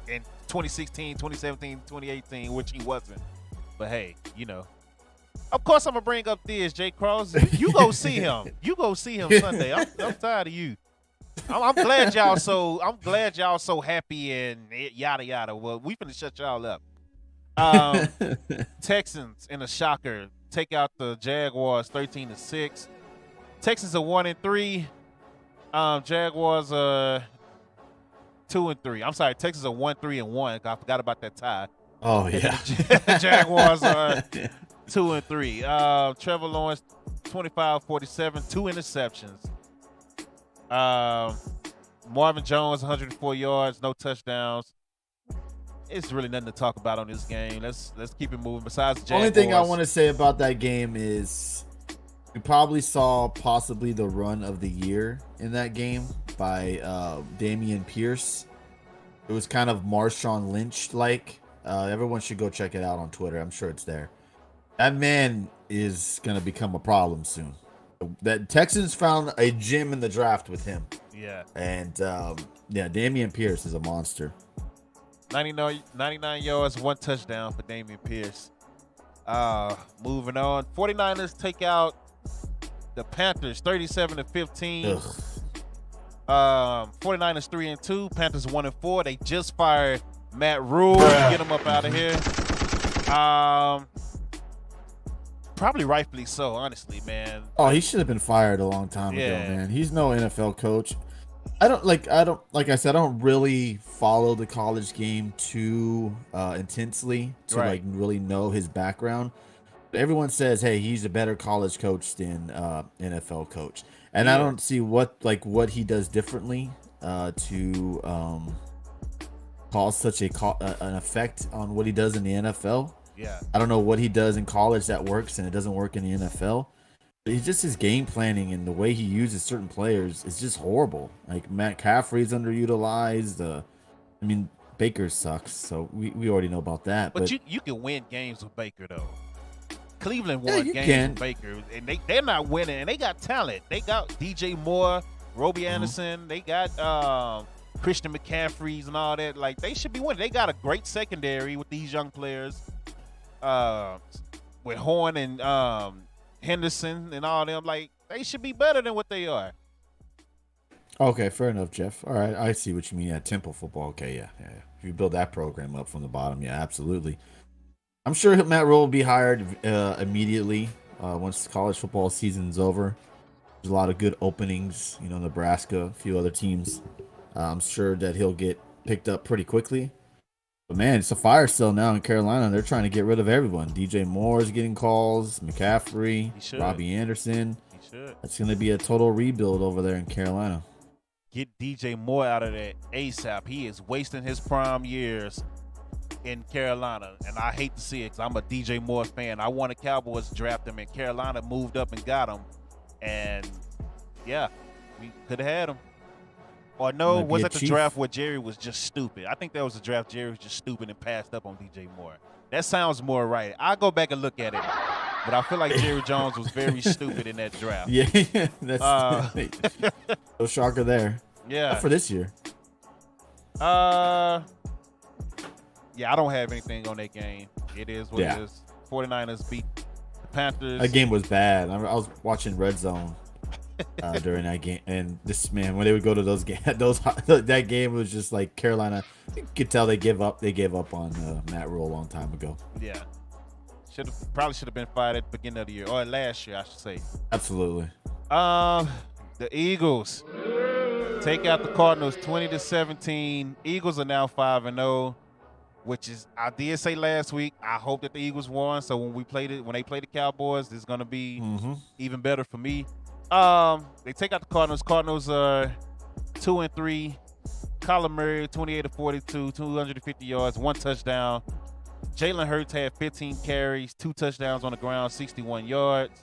in 2016, 2017, 2018, which he wasn't. But hey, of course I'm gonna bring up this, Jay Cross. You go see him. You go see him Sunday. I'm tired of you. I'm glad y'all so happy and yada yada. Well, we finna shut y'all up. Texans in a shocker take out the Jaguars 13-6. Texans are 1-3. Jaguars are 2-3. I'm sorry, Texans are 1-3-1. I forgot about that tie. Oh yeah. Jaguars are 2-3. Trevor Lawrence 25-47, 2 interceptions. Marvin Jones 104 yards, no touchdowns. It's really nothing to talk about on this game. Let's keep it moving. Besides Jaguars. Only thing I want to say about that game is we probably saw possibly the run of the year in that game by Dameon Pierce. It was kind of Marshawn Lynch-like. Everyone should go check it out on Twitter. I'm sure it's there. That man is going to become a problem soon. That Texans found a gem in the draft with him. Yeah. And, Dameon Pierce is a monster. 99 yards, 1 touchdown for Dameon Pierce. Moving on. 49ers take out the Panthers 37-15. 49ers 3-2. Panthers 1-4. They just fired Matt Rule. Get him up out of here. Probably rightfully so, honestly, man. Oh, he should have been fired a long time ago, man. He's no NFL coach. I don't really follow the college game too intensely to really know his background. But everyone says, hey, he's a better college coach than NFL coach. And I don't see what he does differently to cause such an effect on what he does in the NFL. Yeah. I don't know what he does in college that works and it doesn't work in the NFL. But he's just his game planning and the way he uses certain players is just horrible. Like Matt Caffrey's underutilized. Baker sucks, so we already know about that. But you can win games with Baker though. Cleveland won games with Baker, and they're not winning. And they got talent. They got DJ Moore, Robbie Anderson. They got Christian McCaffreys and all that. Like they should be winning. They got a great secondary with these young players. With Horn and Henderson and all them, like they should be better than what they are. Okay, fair enough, Jeff. All right, I see what you mean. Yeah, Temple football. Okay, yeah. If you build that program up from the bottom, yeah, absolutely. I'm sure Matt Rule will be hired immediately once college football season's over. There's a lot of good openings, Nebraska, a few other teams. I'm sure that he'll get picked up pretty quickly. But man, it's a fire sale now in Carolina. They're trying to get rid of everyone. DJ Moore is getting calls. McCaffrey, Robbie Anderson. It's going to be a total rebuild over there in Carolina. Get DJ Moore out of there ASAP. He is wasting his prime years in Carolina, and I hate to see it because I'm a DJ Moore fan. I wanted Cowboys to draft him, and Carolina moved up and got him. And, yeah, we could have had him. Or no, was that the draft where Jerry was just stupid? I think that was the draft Jerry was just stupid and passed up on DJ Moore. That sounds more right. I'll go back and look at it. But I feel like Jerry Jones was very stupid in that draft. Yeah, that's no shocker there. Yeah. Not for this year. Yeah, I don't have anything on that game. It is what it is. 49ers beat the Panthers. That game was bad. I was watching Red Zone during that game, and this man, when they would go to those games, that game was just like Carolina. You could tell they gave up on Matt Rule a long time ago. Yeah, probably should have been fired at the beginning of the year or last year, I should say. Absolutely. The Eagles take out the Cardinals 20-17. Eagles are now 5-0. which is I did say last week. I hope that the Eagles won. So when they play the Cowboys, this is gonna be even better for me. They take out the Cardinals. Cardinals are 2-3. Kyler Murray, 28 of 42, 250 yards, 1 touchdown. Jalen Hurts had 15 carries, 2 touchdowns on the ground, 61 yards.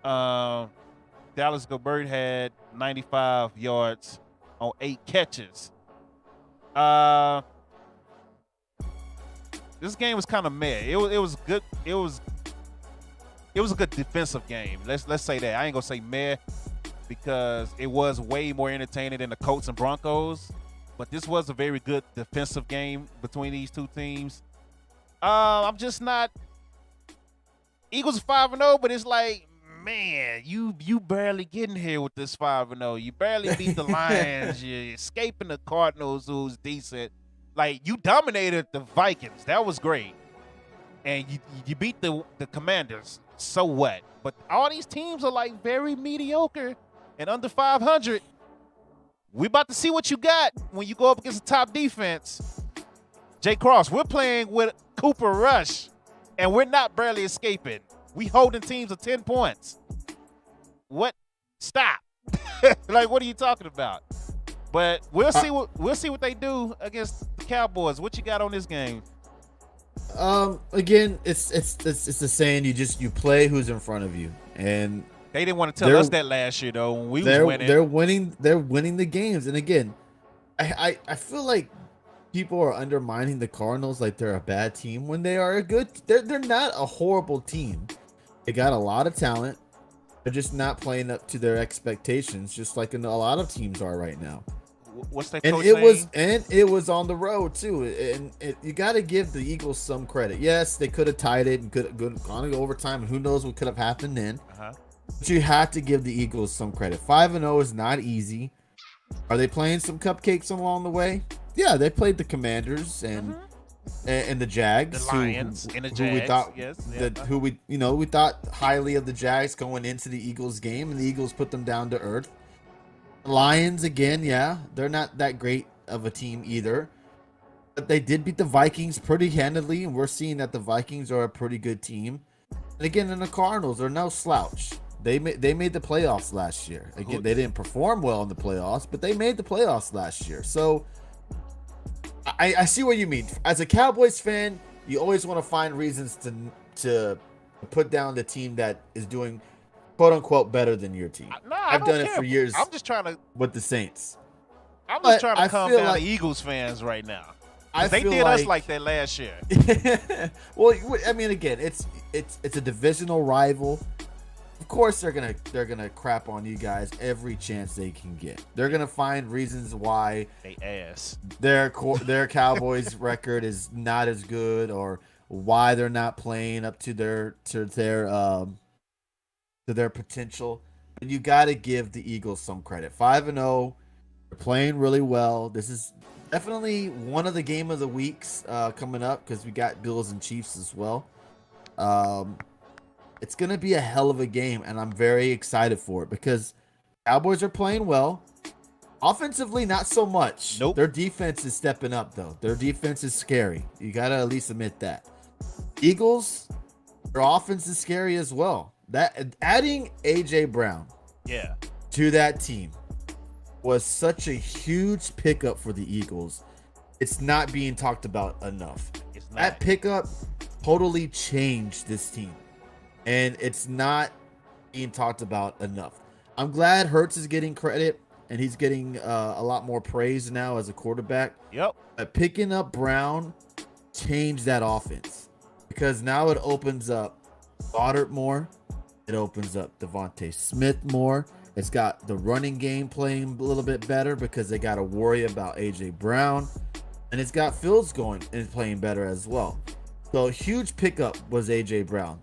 Dallas Goedert had 95 yards on 8 catches. This game was kind of meh. It was good. It was a good defensive game. Let's say that. I ain't gonna say meh because it was way more entertaining than the Colts and Broncos. But this was a very good defensive game between these two teams. I'm just not. Eagles 5-0, but it's like, man, you barely getting here with this 5-0. You barely beat the Lions. You're escaping the Cardinals, who's decent. Like, you dominated the Vikings. That was great. And you beat the Commanders. So what? But all these teams are, like, very mediocre and under 500. We about to see what you got when you go up against the top defense. Jay Cross, we're playing with Cooper Rush, and we're not barely escaping. We holding teams to 10 points. What? Stop. Like, what are you talking about? But we'll see what they do against the Cowboys. What you got on this game? Again, it's the saying, you play who's in front of you, and they didn't want to tell us that last year though when we was winning. They're winning the games, and again, I feel like people are undermining the Cardinals like they're a bad team when they are a good. They're not a horrible team. They got a lot of talent. They're just not playing up to their expectations, just like a lot of teams are right now. What's that? It was on the road too, and you got to give the Eagles some credit. Yes, they could have tied it and could have gone to overtime, and who knows what could have happened then. But you have to give the Eagles some credit. 5-0 is not easy. Are they playing some cupcakes along the way? Yeah, they played the Commanders and the Jags, the Lions, and the Jags. We thought highly of the Jags going into the Eagles game, and the Eagles put them down to earth. Lions again, yeah, they're not that great of a team either, but they did beat the Vikings pretty handily, and we're seeing that the Vikings are a pretty good team. And again, in the Cardinals, they're no slouch. They made the playoffs last year. Again, they didn't perform well in the playoffs, but they made the playoffs last year. So I see what you mean. As a Cowboys fan, you always want to find reasons to put down the team that is doing quote unquote better than your team. I've done it for years. I'm just trying to with the Saints. I'm just trying to calm down the Eagles fans right now. They did us like that last year. Well, I mean, again, it's a divisional rival. Of course, they're gonna crap on you guys every chance they can get. They're gonna find reasons why their Cowboys record is not as good, or why they're not playing up to their potential. And you got to give the Eagles some credit. 5-0, they're playing really well. This is definitely one of the game of the weeks coming up, because we got Bills and Chiefs as well. It's going to be a hell of a game, and I'm very excited for it because Cowboys are playing well. Offensively, not so much. Nope. Their defense is stepping up, though. Their defense is scary. You got to at least admit that. Eagles, their offense is scary as well. That adding AJ Brown to that team was such a huge pickup for the Eagles. It's not being talked about enough. That pickup totally changed this team, and it's not being talked about enough. I'm glad Hurts is getting credit, and he's getting a lot more praise now as a quarterback. Yep. Picking up Brown changed that offense, because now it opens up Goddard more. It opens up Devontae Smith more. It's got the running game playing a little bit better because they got to worry about AJ Brown. And it's got Fields going and playing better as well. So a huge pickup was AJ Brown.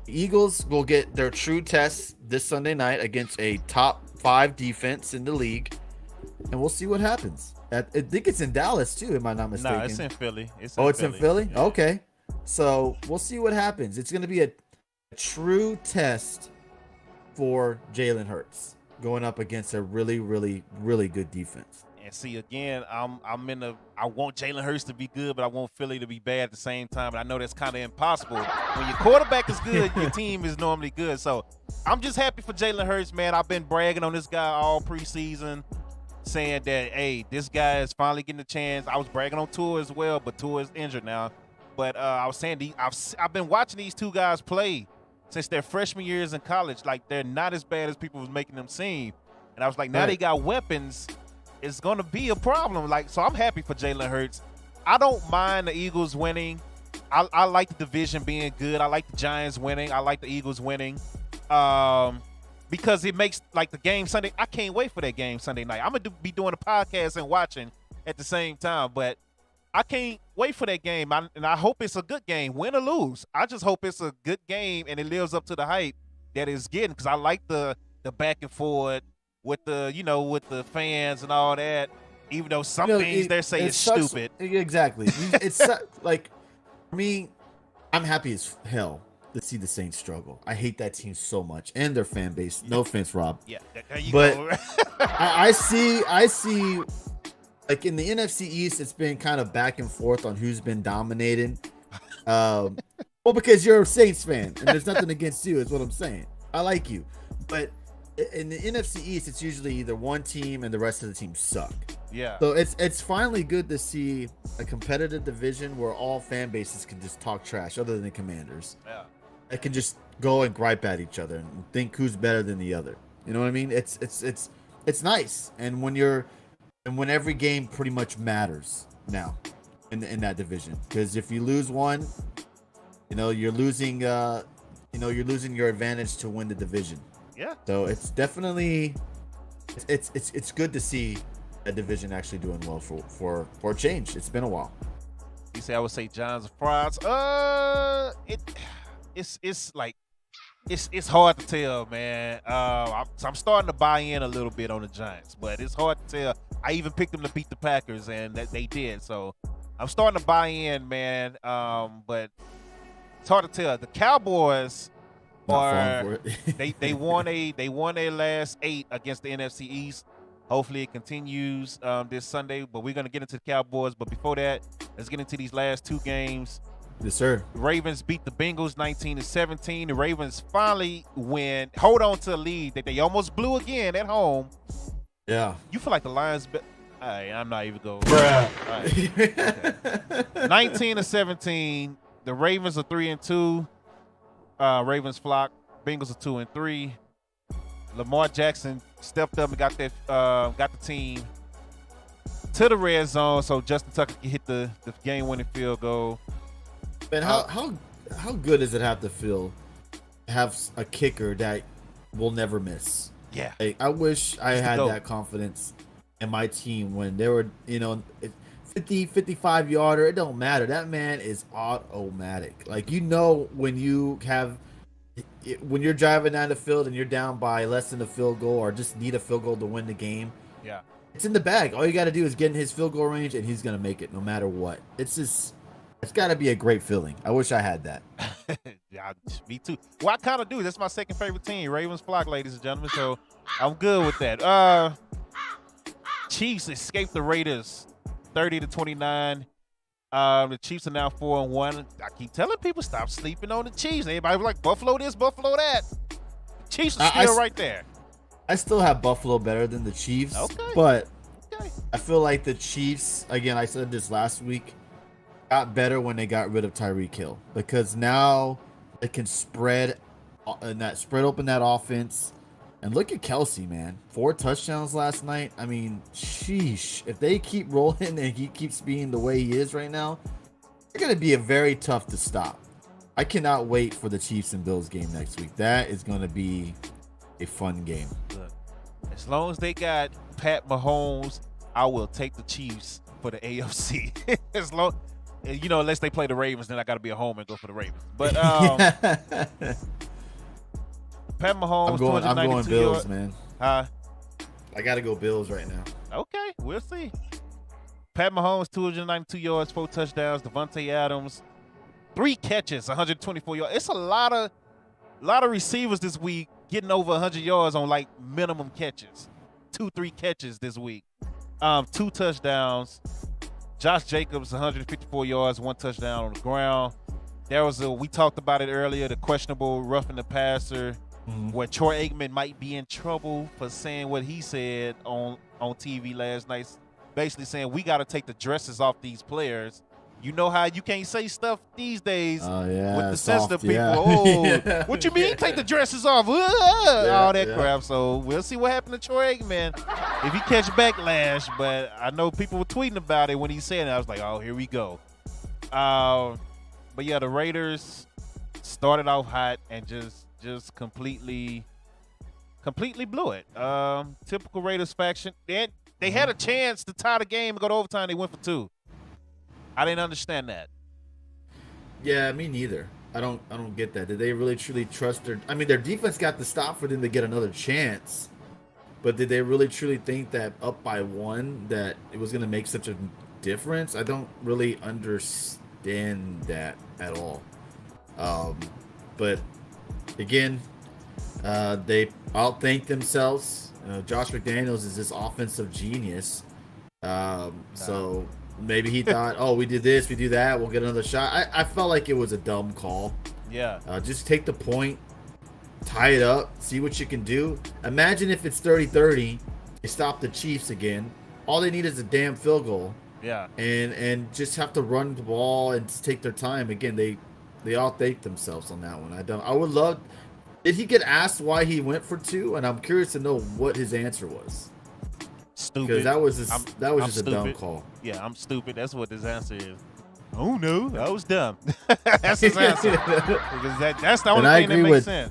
The Eagles will get their true test this Sunday night against a top 5 defense in the league. And we'll see what happens. I think it's in Dallas too, am I not mistaken? No, it's in Philly. It's in Philly? Yeah. Okay. So we'll see what happens. It's going to be a true test for Jalen Hurts going up against a really, really, really good defense. And see, again, I want Jalen Hurts to be good, but I want Philly to be bad at the same time. And I know that's kind of impossible. When your quarterback is good, your team is normally good. So I'm just happy for Jalen Hurts, man. I've been bragging on this guy all preseason, saying that, hey, this guy is finally getting a chance. I was bragging on Tua as well, but Tua is injured now. But I was saying, I've been watching these two guys play since their freshman years in college. Like, they're not as bad as people was making them seem. And I was like, now they got weapons. It's going to be a problem. Like, so I'm happy for Jalen Hurts. I don't mind the Eagles winning. I like the division being good. I like the Giants winning. I like the Eagles winning. Because it makes, like, the game Sunday. I can't wait for that game Sunday night. I'm going to be doing a podcast and watching at the same time. But I can't wait for that game. And I hope it's a good game, win or lose. I just hope it's a good game and it lives up to the hype that it's getting, because I like the back and forth with the fans and all that, even though some things they're saying is stupid. Exactly. It's like, for me, I'm happy as hell to see the Saints struggle. I hate that team so much and their fan base. No offense, Rob. Yeah, there you but go. I see, like, in the NFC East, it's been kind of back and forth on who's been dominating. Well, because you're a Saints fan, and there's nothing against you, is what I'm saying. I like you, but in the NFC East, it's usually either one team and the rest of the teams suck. Yeah. So it's finally good to see a competitive division where all fan bases can just talk trash, other than the Commanders. Yeah. They can just go and gripe at each other and think who's better than the other. You know what I mean? It's nice, and when every game pretty much matters now in that division, because if you lose one, you're losing your advantage to win the division. Yeah. So it's definitely it's good to see a division actually doing well for a change. It's been a while. You say I would say Giants or Fries. It's hard to tell, man. I'm starting to buy in a little bit on the Giants, but it's hard to tell. I even picked them to beat the Packers, and that they did. So I'm starting to buy in, man. But it's hard to tell. The Cowboys they won their last 8 against the NFC East. Hopefully it continues this Sunday, but we're going to get into the Cowboys. But before that, let's get into these last 2 games. Yes, sir. The Ravens beat the Bengals 19-17. The Ravens finally hold on to a lead that they almost blew again at home. Yeah. You feel like the Lions I'm not even going. Right. Okay. 19-17. The Ravens are 3-2. Ravens flock. Bengals are 2-3. Lamar Jackson stepped up and got the team to the red zone, so Justin Tucker can hit the game-winning field goal. Man, how good does it have to feel to have a kicker that will never miss? Yeah. Like, I wish I had that confidence in my team when they were, 50, 55 yarder. It don't matter. That man is automatic. Like, when you're driving down the field and you're down by less than a field goal or just need a field goal to win the game. Yeah. It's in the bag. All you got to do is get in his field goal range and he's going to make it no matter what. It's got to be a great feeling. I wish I had that. Yeah, me too. Well, I kind of do. That's my second favorite team, Ravens flock, ladies and gentlemen. So I'm good with that. Chiefs escaped the Raiders 30-29. The Chiefs are now 4-1. I keep telling people, stop sleeping on the Chiefs. Everybody was like, Buffalo this, Buffalo that. The Chiefs are still right there. I still have Buffalo better than the Chiefs. Okay. But I feel like the Chiefs, again, I said this last week, got better when they got rid of Tyreek Hill, because now they can spread open that offense. And look at Kelsey, man. 4 touchdowns last night. I mean, sheesh. If they keep rolling and he keeps being the way he is right now, they're going to be very tough to stop. I cannot wait for the Chiefs and Bills game next week. That is going to be a fun game. Look, as long as they got Pat Mahomes, I will take the Chiefs for the AFC. Unless they play the Ravens, then I got to be a home and go for the Ravens. But Pat Mahomes, I'm going Bills, man. Huh? I got to go Bills right now. Okay, we'll see. Pat Mahomes, 292 yards, 4 touchdowns. Devontae Adams, 3 catches, 124 yards. It's a lot of receivers this week getting over 100 yards on like minimum catches. 2-3 catches this week. 2 touchdowns. Josh Jacobs, 154 yards, 1 touchdown on the ground. We talked about it earlier, the questionable roughing the passer, where Troy Aikman might be in trouble for saying what he said on TV last night, basically saying we got to take the dresses off these players. You know how you can't say stuff these days with the sensitive people. Yeah. Oh, what you mean take the dresses off? All that crap. So we'll see what happened to Troy Aikman if he catch backlash. But I know people were tweeting about it when he said it. I was like, oh, here we go. But yeah, the Raiders started off hot and just completely blew it. Typical Raiders faction. They had a chance to tie the game and go to overtime. They went for 2. I didn't understand that. Yeah, me neither. I don't get that. Did they really truly trust their defense got the stop for them to get another chance, but did they really truly think that up by 1 that it was going to make such a difference? I don't really understand that at all. But again, they outthink themselves. Josh McDaniels is this offensive genius. So maybe he thought, oh, we did this, we do that, we'll get another shot. I felt like it was a dumb call. Yeah. Just take the point, tie it up, see what you can do. Imagine if it's 30-30, they stop the Chiefs again. All they need is a damn field goal. Yeah. And just have to run the ball and take their time. Again, they all thank themselves on that one. I would love. Did he get asked why he went for 2? And I'm curious to know what his answer was. Stupid. Because that was just stupid. a dumb call. Yeah, I'm stupid. That's what his answer is. Oh no, I was dumb. That's his answer. Because that's the only thing that makes sense.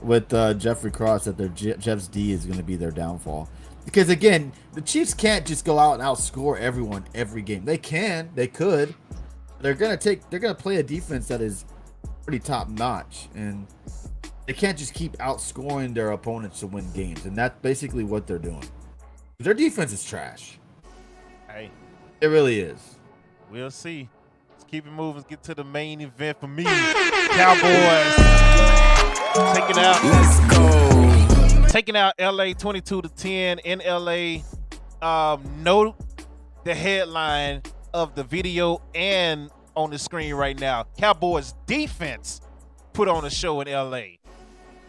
With Jeffrey Cross, that their Jeff's D is going to be their downfall. Because again, the Chiefs can't just go out and outscore everyone every game. They could. They're gonna play a defense that is pretty top notch, and they can't just keep outscoring their opponents to win games. And that's basically what they're doing. Their defense is trash. Hey, it really is. We'll see. Let's keep it moving. Let's get to the main event for me. Cowboys taking out. Let's go. Taking out LA 22-10 in LA. Note the headline of the video and on the screen right now. Cowboys defense put on a show in LA.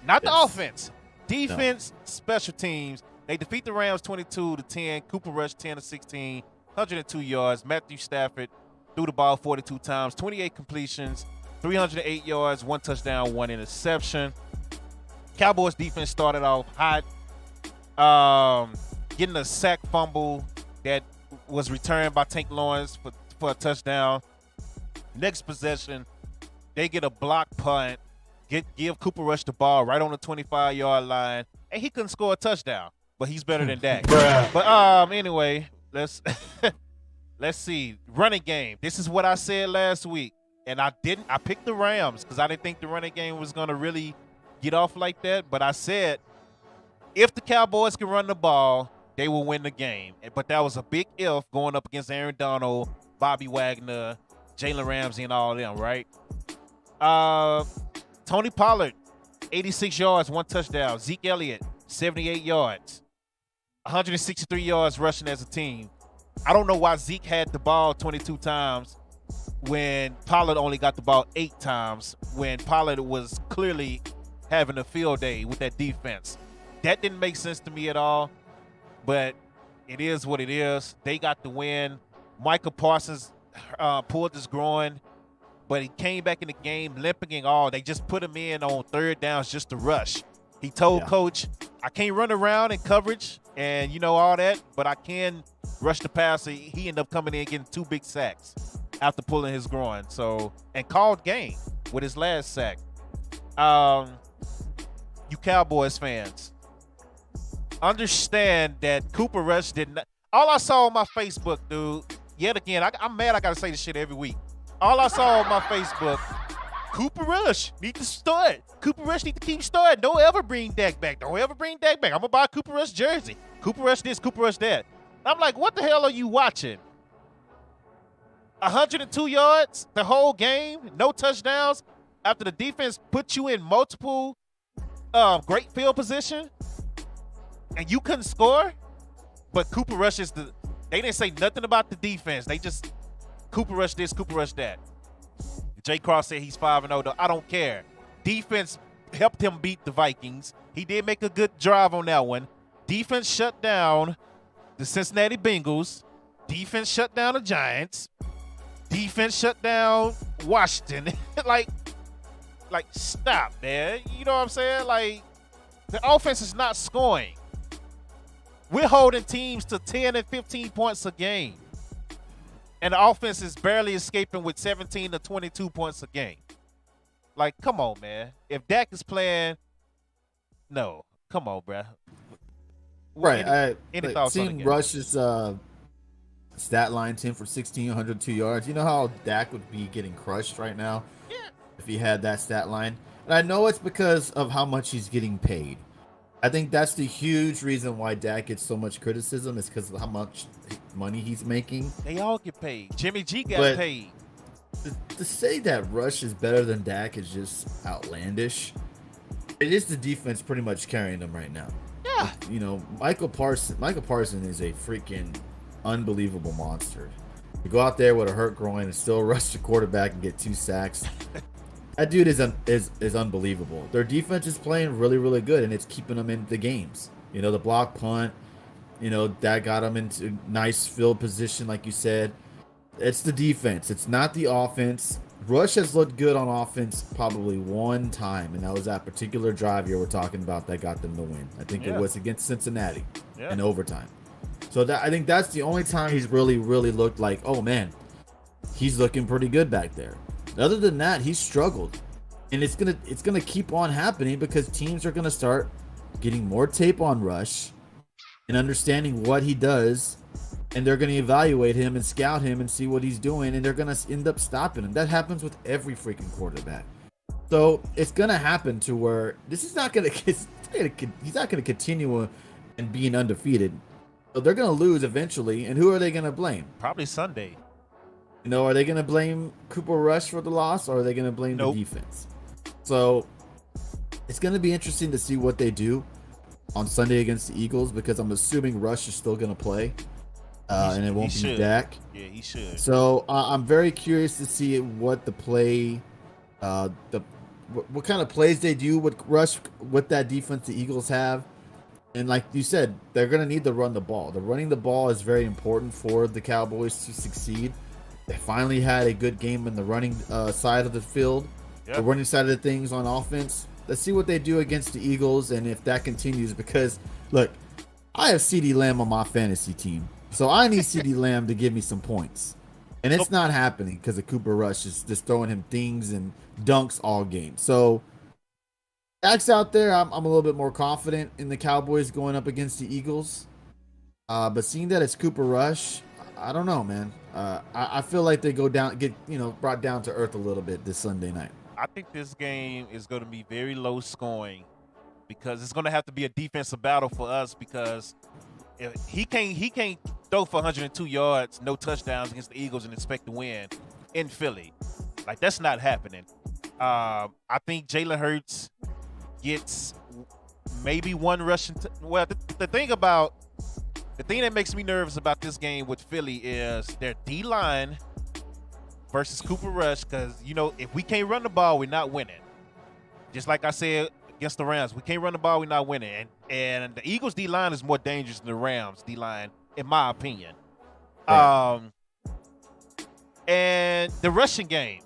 Not the offense. Defense, special teams. They defeat the Rams 22-10. Cooper Rush 10-16, 102 yards. Matthew Stafford threw the ball 42 times, 28 completions, 308 yards, 1 touchdown, 1 interception. Cowboys defense started off hot, getting a sack fumble that was returned by Tank Lawrence for a touchdown. Next possession, they get a block punt, give Cooper Rush the ball right on the 25-yard line, and he couldn't score a touchdown. But he's better than Dak. But anyway, let's see. Running game. This is what I said last week. And I picked the Rams because I didn't think the running game was gonna really get off like that. But I said if the Cowboys can run the ball, they will win the game. But that was a big if going up against Aaron Donald, Bobby Wagner, Jalen Ramsey, and all of them, right? Tony Pollard, 86 yards, 1 touchdown. Zeke Elliott, 78 yards. 163 yards rushing as a team. I don't know why Zeke had the ball 22 times when Pollard only got the ball 8 times, when Pollard was clearly having a field day with that defense. That didn't make sense to me at all, but it is what it is. They got the win. Michael Parsons pulled his groin, but he came back in the game limping and all. They just put him in on 3rd downs just to rush. He told Coach, I can't run around in coverage and, all that, but I can rush the passer. He ended up coming in getting 2 big sacks after pulling his groin. And called game with his last sack. You Cowboys fans, understand that Cooper Rush did not. All I saw on my Facebook, dude, yet again, I'm mad I got to say this shit every week. All I saw on my Facebook, Cooper Rush need to start. Cooper Rush need to keep starting. Don't ever bring Dak back. Don't ever bring Dak back. I'm going to buy a Cooper Rush jersey. Cooper Rush this, Cooper Rush that. I'm like, what the hell are you watching? 102 yards the whole game, no touchdowns, after the defense put you in multiple great field position, and you couldn't score? But Cooper Rush is They didn't say nothing about the defense. They just Cooper Rush this, Cooper Rush that. Jay Cross said he's 5-0. Though. I don't care. Defense helped him beat the Vikings. He did make a good drive on that one. Defense shut down the Cincinnati Bengals. Defense shut down the Giants. Defense shut down Washington. like, stop, man. You know what I'm saying? Like, the offense is not scoring. We're holding teams to 10 and 15 points a game. And the offense is barely escaping with 17 to 22 points a game. Like, come on, man. If Dak is playing, no. Come on, bruh. Right. Any thoughts on the seeing game? Rush's stat line, 10 for 16, 102 yards. You know how Dak would be getting crushed right now? Yeah. If he had that stat line. And I know it's because of how much he's getting paid. I think that's the huge reason why Dak gets so much criticism is because of how much money he's making. They all get paid. Jimmy G got paid. To say that Rush is better than Dak is just outlandish. It is the defense pretty much carrying them right now. Yeah. You know, Michael Parsons is a freaking unbelievable monster. To go out there with a hurt groin and still rush the quarterback and get 2 sacks. That dude is unbelievable. Their defense is playing really, really good, and it's keeping them in the games. You know, the block punt, you know, that got them into nice field position, like you said. It's the defense. It's not the offense. Rush has looked good on offense probably one time, and that was that particular drive you were talking about that got them the win. I think it was against Cincinnati in overtime. So I think that's the only time he's really, really looked like, oh, man, he's looking pretty good back there. Other than that, he's struggled, and it's gonna keep on happening because teams are gonna start getting more tape on Rush and understanding what he does, and they're gonna evaluate him and scout him and see what he's doing, and they're gonna end up stopping him. That happens with every freaking quarterback. So it's gonna happen to where this is not gonna he's not gonna continue and being undefeated. So they're gonna lose eventually, and who are they gonna blame? Probably Sunday. You know, are they going to blame Cooper Rush for the loss, or are they going to blame the defense? So it's going to be interesting to see what they do on Sunday against the Eagles, because I'm assuming Rush is still going to play, and it won't be Dak. Yeah, he should. So I'm very curious to see what the play, what kind of plays they do with Rush, with that defense the Eagles have. And like you said, they're going to need to run the ball. The running the ball is very important for the Cowboys to succeed. They finally had a good game in the running side of the field, the running side of the things on offense. Let's see what they do against the Eagles, and if that continues. Because, look, I have CeeDee Lamb on my fantasy team, so I need CeeDee Lamb to give me some points. And it's not happening because of Cooper Rush is just throwing him things and dunks all game. So, Dak's out there. I'm a little bit more confident in the Cowboys going up against the Eagles. But seeing that it's Cooper Rush, I don't know, man. I feel like they get brought down to earth a little bit this Sunday night. I think this game is going to be very low scoring because it's going to have to be a defensive battle for us, because if he can't throw for 102 yards, no touchdowns against the Eagles and expect to win in Philly. Like, that's not happening. I think Jalen Hurts gets maybe one rushing. The thing that makes me nervous about this game with Philly is their D-line versus Cooper Rush, because, you know, if we can't run the ball, we're not winning. Just like I said against the Rams, we can't run the ball, we're not winning. And the Eagles' D-line is more dangerous than the Rams' D-line, in my opinion. Right. And the rushing game.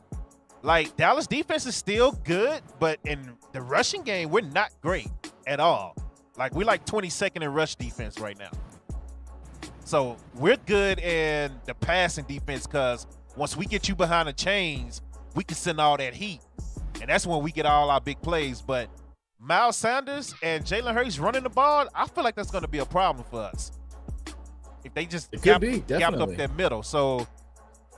Like, Dallas defense is still good, but in the rushing game, we're not great at all. Like, we're like 22nd in rush defense right now. So we're good in the passing defense, because once we get you behind the chains, we can send all that heat. And that's when we get all our big plays. But Miles Sanders and Jalen Hurts running the ball, I feel like that's going to be a problem for us. If they just gap up that middle. So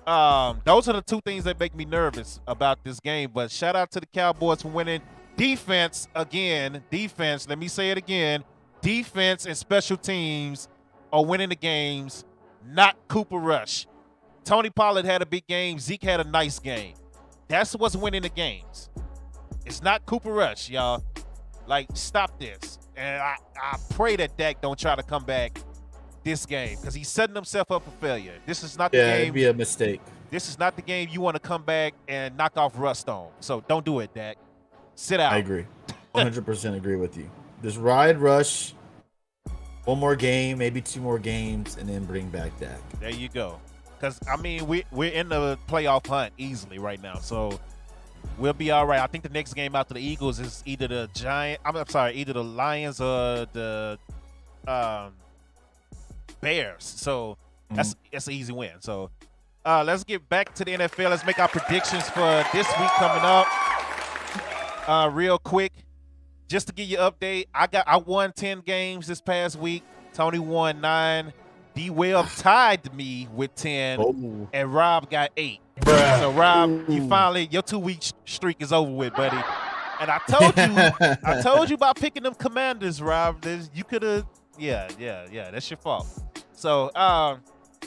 those are the two things that make me nervous about this game. But shout out to the Cowboys for winning. Defense, let me say it again. Defense and special teams are winning the games, not Cooper Rush. Tony Pollard had a big game. Zeke had a nice game. That's what's winning the games. It's not Cooper Rush, y'all. Like, stop this. And I pray that Dak don't try to come back this game because he's setting himself up for failure. This is not the Yeah, game. it'd be a mistake. This is not the game you want to come back and knock off rust on. So don't do it, Dak. Sit out. I agree. 100% agree with you. Just ride Rush. One more game, maybe 2 more games, and then bring back Dak. There you go. Because, I mean, we're in the playoff hunt easily right now. So we'll be all right. I think the next game after the Eagles is either the either the Lions or the Bears. So that's an easy win. So let's get back to the NFL. Let's make our predictions for this week coming up. Real quick, just to give you an update, I won 10 games this past week. Tony won 9. D-Web tied me with 10, and Rob got 8. So Rob, you finally, your 2-week streak is over with, buddy. And I told you about picking them Commanders, Rob. You could have, yeah. That's your fault. So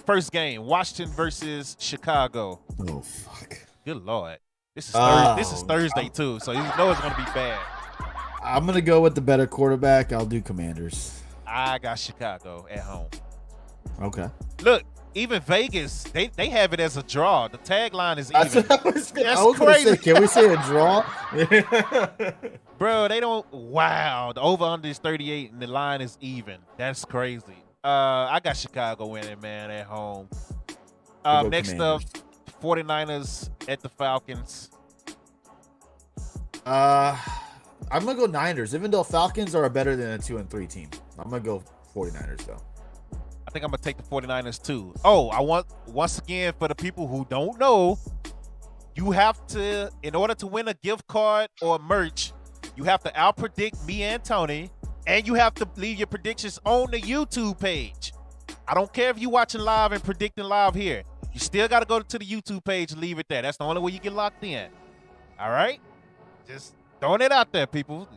first game, Washington versus Chicago. Oh fuck! Good Lord. This is Thursday too, so you know it's gonna be bad. I'm gonna go with the better quarterback. I'll do Commanders. I got Chicago at home. Okay. Look, even Vegas, they have it as a draw. The tagline is even. That's crazy. Say, can we say a draw? Bro, they don't. Wow, the over/under is 38 and the line is even. That's crazy. I got Chicago winning, man, at home. Next Commanders. up, 49ers at the Falcons. I'm gonna go Niners, even though Falcons are better than a 2-3 team. I'm gonna go 49ers though. I think I'm gonna take the 49ers too. Oh, I want, once again, for the people who don't know, you have to, in order to win a gift card or merch, you have to out-predict me and Tony, and you have to leave your predictions on the YouTube page. I don't care if you're watching live and predicting live here. You still got to go to the YouTube page and leave it there. That's the only way you get locked in. All right? Just throwing it out there, people.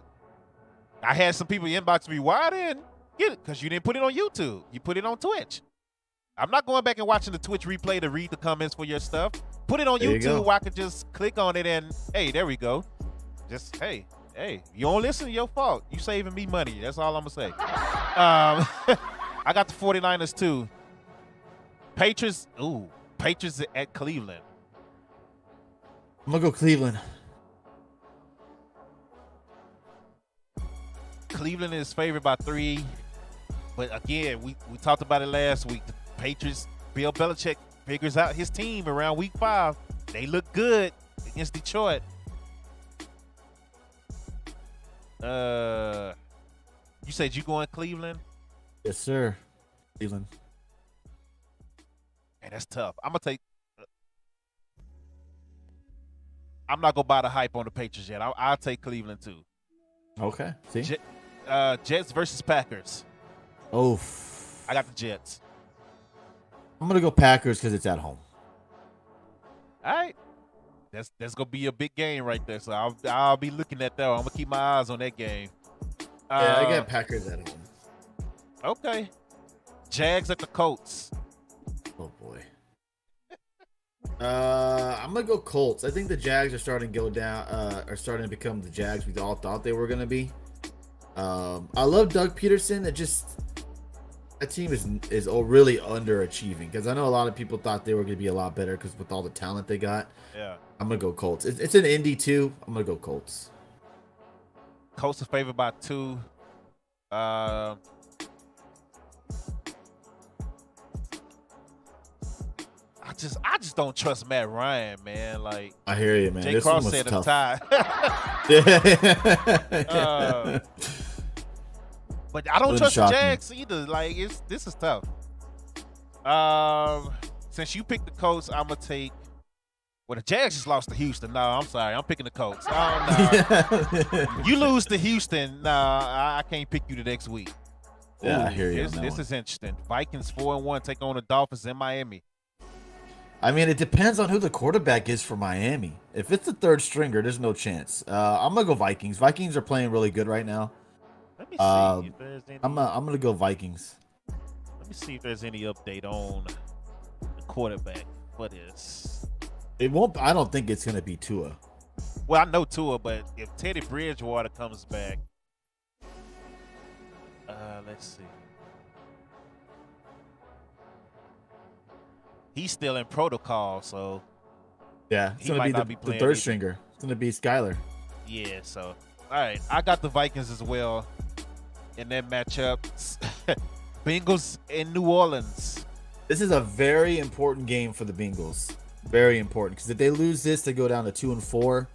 I had some people inbox me, why I didn't get it? Because you didn't put it on YouTube. You put it on Twitch. I'm not going back and watching the Twitch replay to read the comments for your stuff. Put it on YouTube where I could just click on it and, hey, there we go. Just, hey, you don't listen, your fault. You saving me money. That's all I'm going to say. I got the 49ers too. Patriots at Cleveland. I'm going to go Cleveland. Cleveland is favored by 3. But again, we talked about it last week. The Patriots, Bill Belichick figures out his team around week 5. They look good against Detroit. You said you going Cleveland? Yes, sir. Cleveland. Man, that's tough. I'm not gonna buy the hype on the Patriots yet. I'll take Cleveland too. Okay. See? Jets versus Packers. Oh. I got the Jets. I'm gonna go Packers because it's at home. All right. That's gonna be a big game right there. So I'll be looking at that. I'm gonna keep my eyes on that game. Yeah, I got Packers at home. Okay. Jags at the Colts. Oh boy. I'm gonna go Colts. I think the Jags are starting to go down. Are starting to become the Jags we all thought they were gonna be. I love Doug Peterson. That team is really underachieving because I know a lot of people thought they were gonna be a lot better because with all the talent they got. Yeah. I'm gonna go Colts. It's an Indy too. I'm gonna go Colts. Colts are favored by 2. I just don't trust Matt Ryan, man. Like, I hear you, man. Jay This Cross one was said tough. But I don't trust the Jags either. Like, this is tough. Since you picked the Colts, I'm gonna take. Well, the Jags just lost to Houston. No, I'm sorry. I'm picking the Colts. No. You lose to Houston. No, I can't pick you the next week. Yeah, I hear you. This is interesting. Vikings 4-1 take on the Dolphins in Miami. I mean, it depends on who the quarterback is for Miami. If it's the third stringer, there's no chance. I'm gonna go Vikings. Vikings are playing really good right now. Let me see if there's any. I'm gonna go Vikings. Let me see if there's any update on the quarterback for this. It won't. I don't think it's gonna be Tua. Well, I know Tua, but if Teddy Bridgewater comes back, let's see. he's still in protocol, so Yeah, it's he gonna might be not be the playing third either. stringer. It's gonna be Skyler. Yeah, so all right, I got the Vikings as well in that matchup. Bengals in New Orleans. This is a very important game for the Bengals. Very important because if they lose this, they go down to 2-4.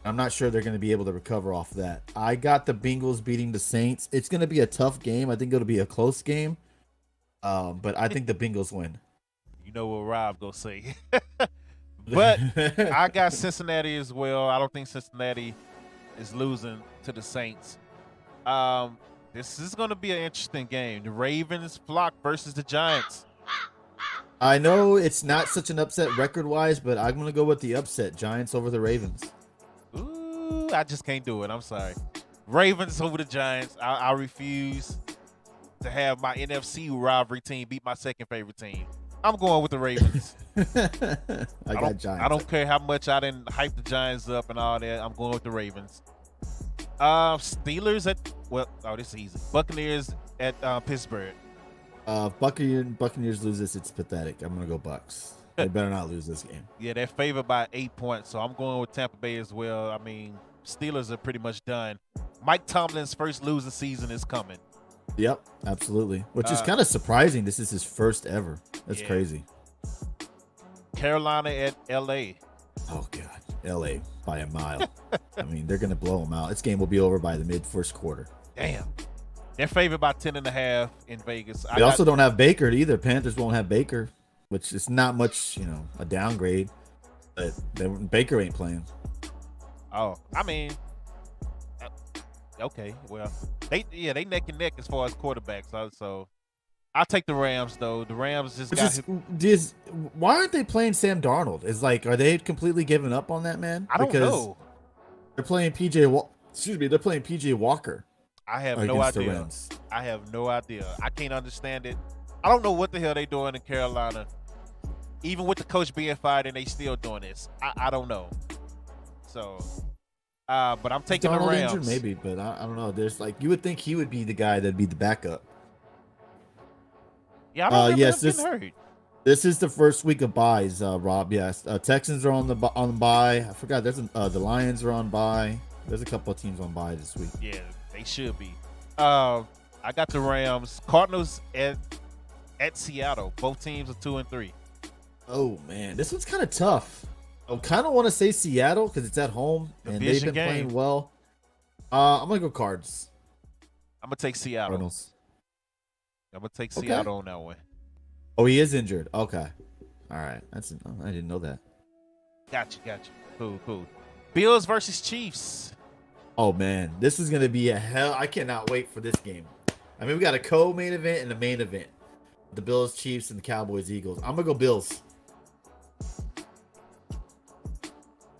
I'm not sure they're going to be able to recover off that. I got the Bengals beating the Saints. It's going to be a tough game. I think it'll be a close game. But I think the Bengals win. You know what Rob gonna say. But I got Cincinnati as well. I don't think Cincinnati is losing to the Saints. This is going to be an interesting game. The Ravens flock versus the Giants. I know it's not such an upset record-wise, but I'm going to go with the upset. Giants over the Ravens. Ooh, I just can't do it. I'm sorry. Ravens over the Giants. I refuse to have my NFC rivalry team beat my second favorite team. I'm going with the Ravens. I got Giants. I don't care how much I didn't hype the Giants up and all that. I'm going with the Ravens. Steelers this is easy. Buccaneers at Pittsburgh. Buccaneers lose this. It's pathetic. I'm gonna go Bucks. They better not lose this game. Yeah, they're favored by 8 points, so I'm going with Tampa Bay as well. I mean, Steelers are pretty much done. Mike Tomlin's first losing season is coming. Yep, absolutely. Which is kind of surprising. This is his first ever. That's Yeah. crazy. Carolina at LA. Oh God, LA by a mile. I mean, they're gonna blow them out. This game will be over by the mid-first quarter. Damn. They're favored by 10.5 in Vegas. They also don't have Baker either. Panthers won't have Baker, which is not much, a downgrade. But Baker ain't playing. Oh, I mean, okay. Well, they neck and neck as far as quarterbacks. So I'll take the Rams though. The Rams Why aren't they playing Sam Darnold? Are they completely giving up on that man? I don't know. They're playing They're playing PJ Walker. I have no idea. I have no idea. I can't understand it. I don't know what the hell they doing in Carolina. Even with the coach being fired and they still doing this. I don't know. So, but I'm taking the Rams. Injured maybe, but I don't know. There's you would think he would be the guy that'd be the backup. Yeah, I don't remember him getting hurt. This is the first week of buys, Rob. Yes, Texans are on the bye. I forgot. There's the Lions are on bye. There's a couple of teams on bye this week. Yeah, they should be. I got the Rams. Cardinals at Seattle. Both teams are 2-3. Oh man, this one's kind of tough. I kind of want to say Seattle because it's at home and they've been playing well. I'm gonna go Cards. I'm gonna take Seattle. Cardinals. I'm gonna take Seattle on that one. Oh, he is injured. Okay. All right. I didn't know that. Gotcha. Cool. Bills versus Chiefs. Oh man, this is gonna be a hell. I cannot wait for this game. I mean, we got a co-main event and a main event. The Bills, Chiefs, and the Cowboys, Eagles. I'm gonna go Bills.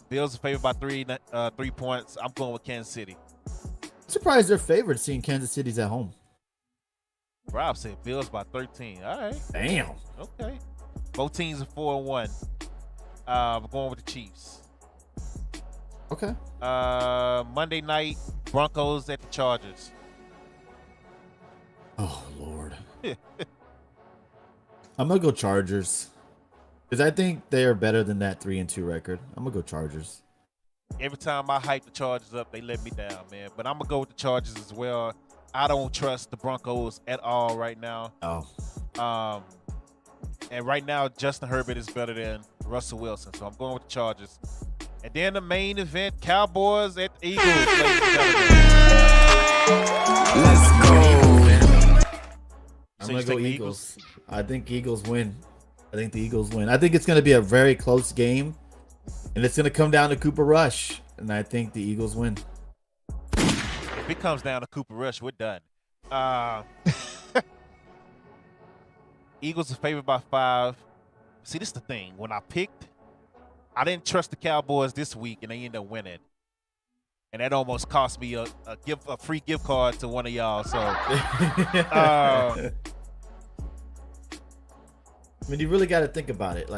Bills are favored by 3 points. I'm going with Kansas City. I'm surprised they're favored seeing Kansas City's at home. Rob said Bills by 13. All right. Damn. Okay. Both teams are 4-1. I'm going with the Chiefs. Okay. Monday night, Broncos at the Chargers. Oh Lord. I'm gonna go Chargers. Because I think they are better than that 3-2 record. I'm gonna go Chargers. Every time I hype the Chargers up, they let me down, man. But I'm gonna go with the Chargers as well. I don't trust the Broncos at all right now. Oh. And right now, Justin Herbert is better than Russell Wilson. So I'm going with the Chargers. And then the main event, Cowboys at Eagles. Ladies and gentlemen. Let's go. I'm going to go Eagles. I think Eagles win. I think the Eagles win. I think it's going to be a very close game. And it's going to come down to Cooper Rush. And I think the Eagles win. If it comes down to Cooper Rush, we're done. Eagles are favored by 5. See, this is the thing. When I picked, I didn't trust the Cowboys this week, and they ended up winning. And that almost cost me a free gift card to one of y'all. So, I mean, you really got to think about it.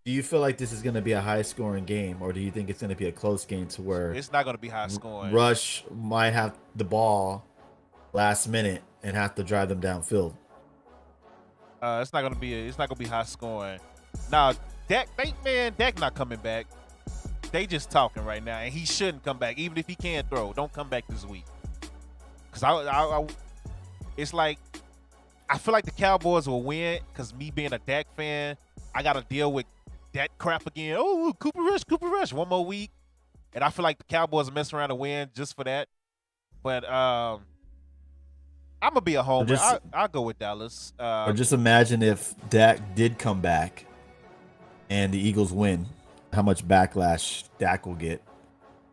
Do you feel like this is going to be a high-scoring game, or do you think it's going to be a close game to where it's not going to be high-scoring? Rush might have the ball last minute and have to drive them downfield? It's not gonna be high scoring. Now, Dak not coming back. They just talking right now, and he shouldn't come back, even if he can throw. Don't come back this week, cause it's like I feel like the Cowboys will win. Cause me being a Dak fan, I gotta deal with that crap again. Oh, Cooper Rush, one more week, and I feel like the Cowboys are messing around to win just for that. But I'm gonna be a homer. I'll go with Dallas. Or just imagine if Dak did come back and the Eagles win, how much backlash Dak will get,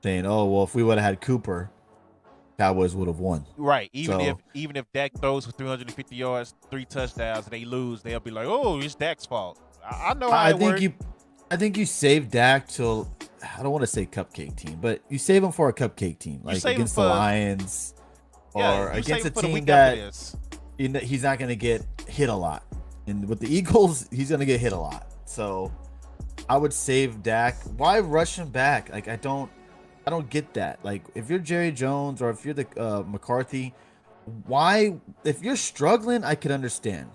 saying, "Oh, well, if we would have had Cooper, Cowboys would have won." Right. Even if Dak throws for 350 yards, 3 touchdowns, and they lose, they'll be like, "Oh, it's Dak's fault." I know how it works. I think you save Dak till, I don't want to say cupcake team, but you save him for a cupcake team, like against the Lions or against a team that he's not going to get hit a lot. And with the Eagles, he's going to get hit a lot. So I would save Dak. Why rush him back? Like I don't get that. Like if you're Jerry Jones or if you're the McCarthy, why? If you're struggling, I could understand.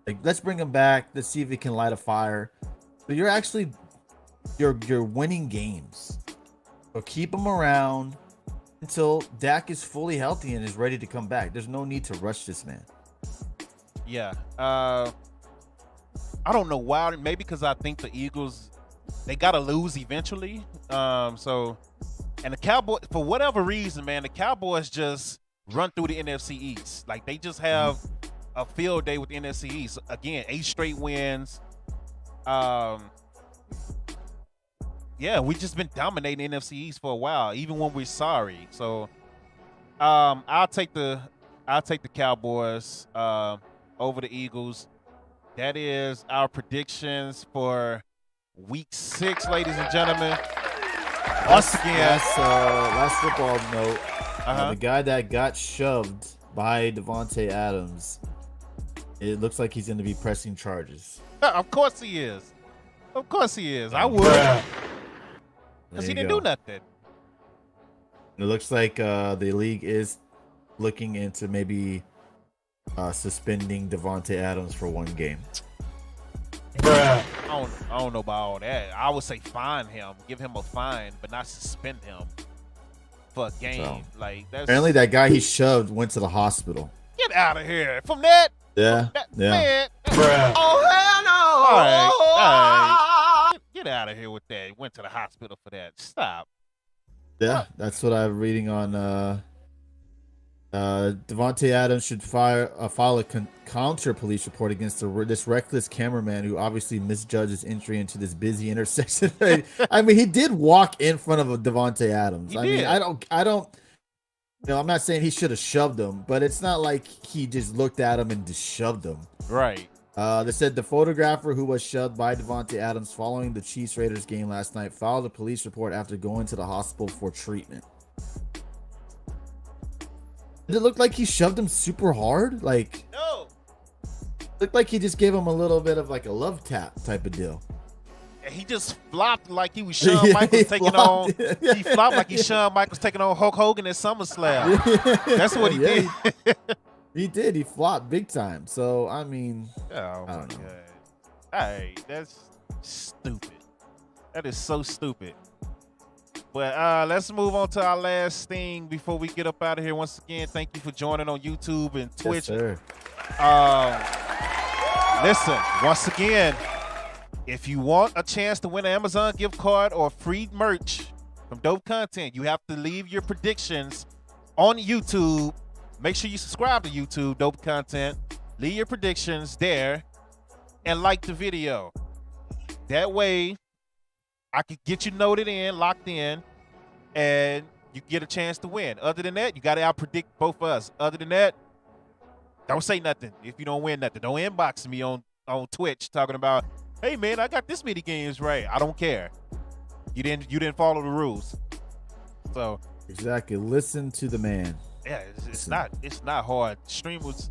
Like let's bring him back. Let's see if he can light a fire. But you're winning games. So keep him around until Dak is fully healthy and is ready to come back. There's no need to rush this man. Yeah. I don't know why. Maybe because I think the Eagles, they gotta lose eventually. And the Cowboys, for whatever reason, man, the Cowboys just run through the NFC East. Like they just have a field day with the NFC East. Again, 8 straight wins. Yeah, we just been dominating the NFC East for a while, even when we're sorry. So, I'll take the Cowboys over the Eagles. That is our predictions for Week 6, ladies and gentlemen. Once again, last football note. The guy that got shoved by Davante Adams, it looks like he's going to be pressing charges. Of course he is. Of course he is. I would. Because he didn't do nothing. It looks like the league is looking into maybe suspending Davante Adams for 1 game. I don't know about all that. I would say fine him, give him a fine, but not suspend him for a game. So, like that's apparently that guy he shoved went to the hospital. Get out of here from that. Yeah, Man. Oh hell no! All right. Get out of here with that. Went to the hospital for that. Stop. Yeah, that's what I'm reading on. Davante Adams should file a counter police report against this reckless cameraman who obviously misjudged his entry into this busy intersection. I mean, he did walk in front of Davante Adams. Mean, I don't. You know, I'm not saying he should have shoved him, but it's not like he just looked at him and just shoved him. Right. They said the photographer who was shoved by Davante Adams following the Chiefs-Raiders game last night filed a police report after going to the hospital for treatment. Did it look like he shoved him super hard? Like, no. Looked like he just gave him a little bit of like a love tap type of deal. And he just flopped like he was Shawn Michaels taking on. He flopped like he's Shawn Michaels taking on Hulk Hogan at SummerSlam. That's what he did. He did. He flopped big time. So I mean, I don't know. Hey, that's stupid. That is so stupid. But let's move on to our last thing before we get up out of here. Once again, thank you for joining on YouTube and Twitch. Yes, sir. Listen, once again, if you want a chance to win an Amazon gift card or free merch from Dope Content, you have to leave your predictions on YouTube. Make sure you subscribe to YouTube, Dope Content. Leave your predictions there and like the video. That way, I could get you noted in, locked in, and you get a chance to win. Other than that, you got to out-predict both of us. Other than that, don't say nothing if you don't win nothing. Don't inbox me on Twitch talking about, hey, man, I got this many games right. I don't care. You didn't follow the rules. So exactly. Listen to the man. Yeah, it's not hard. Streamers,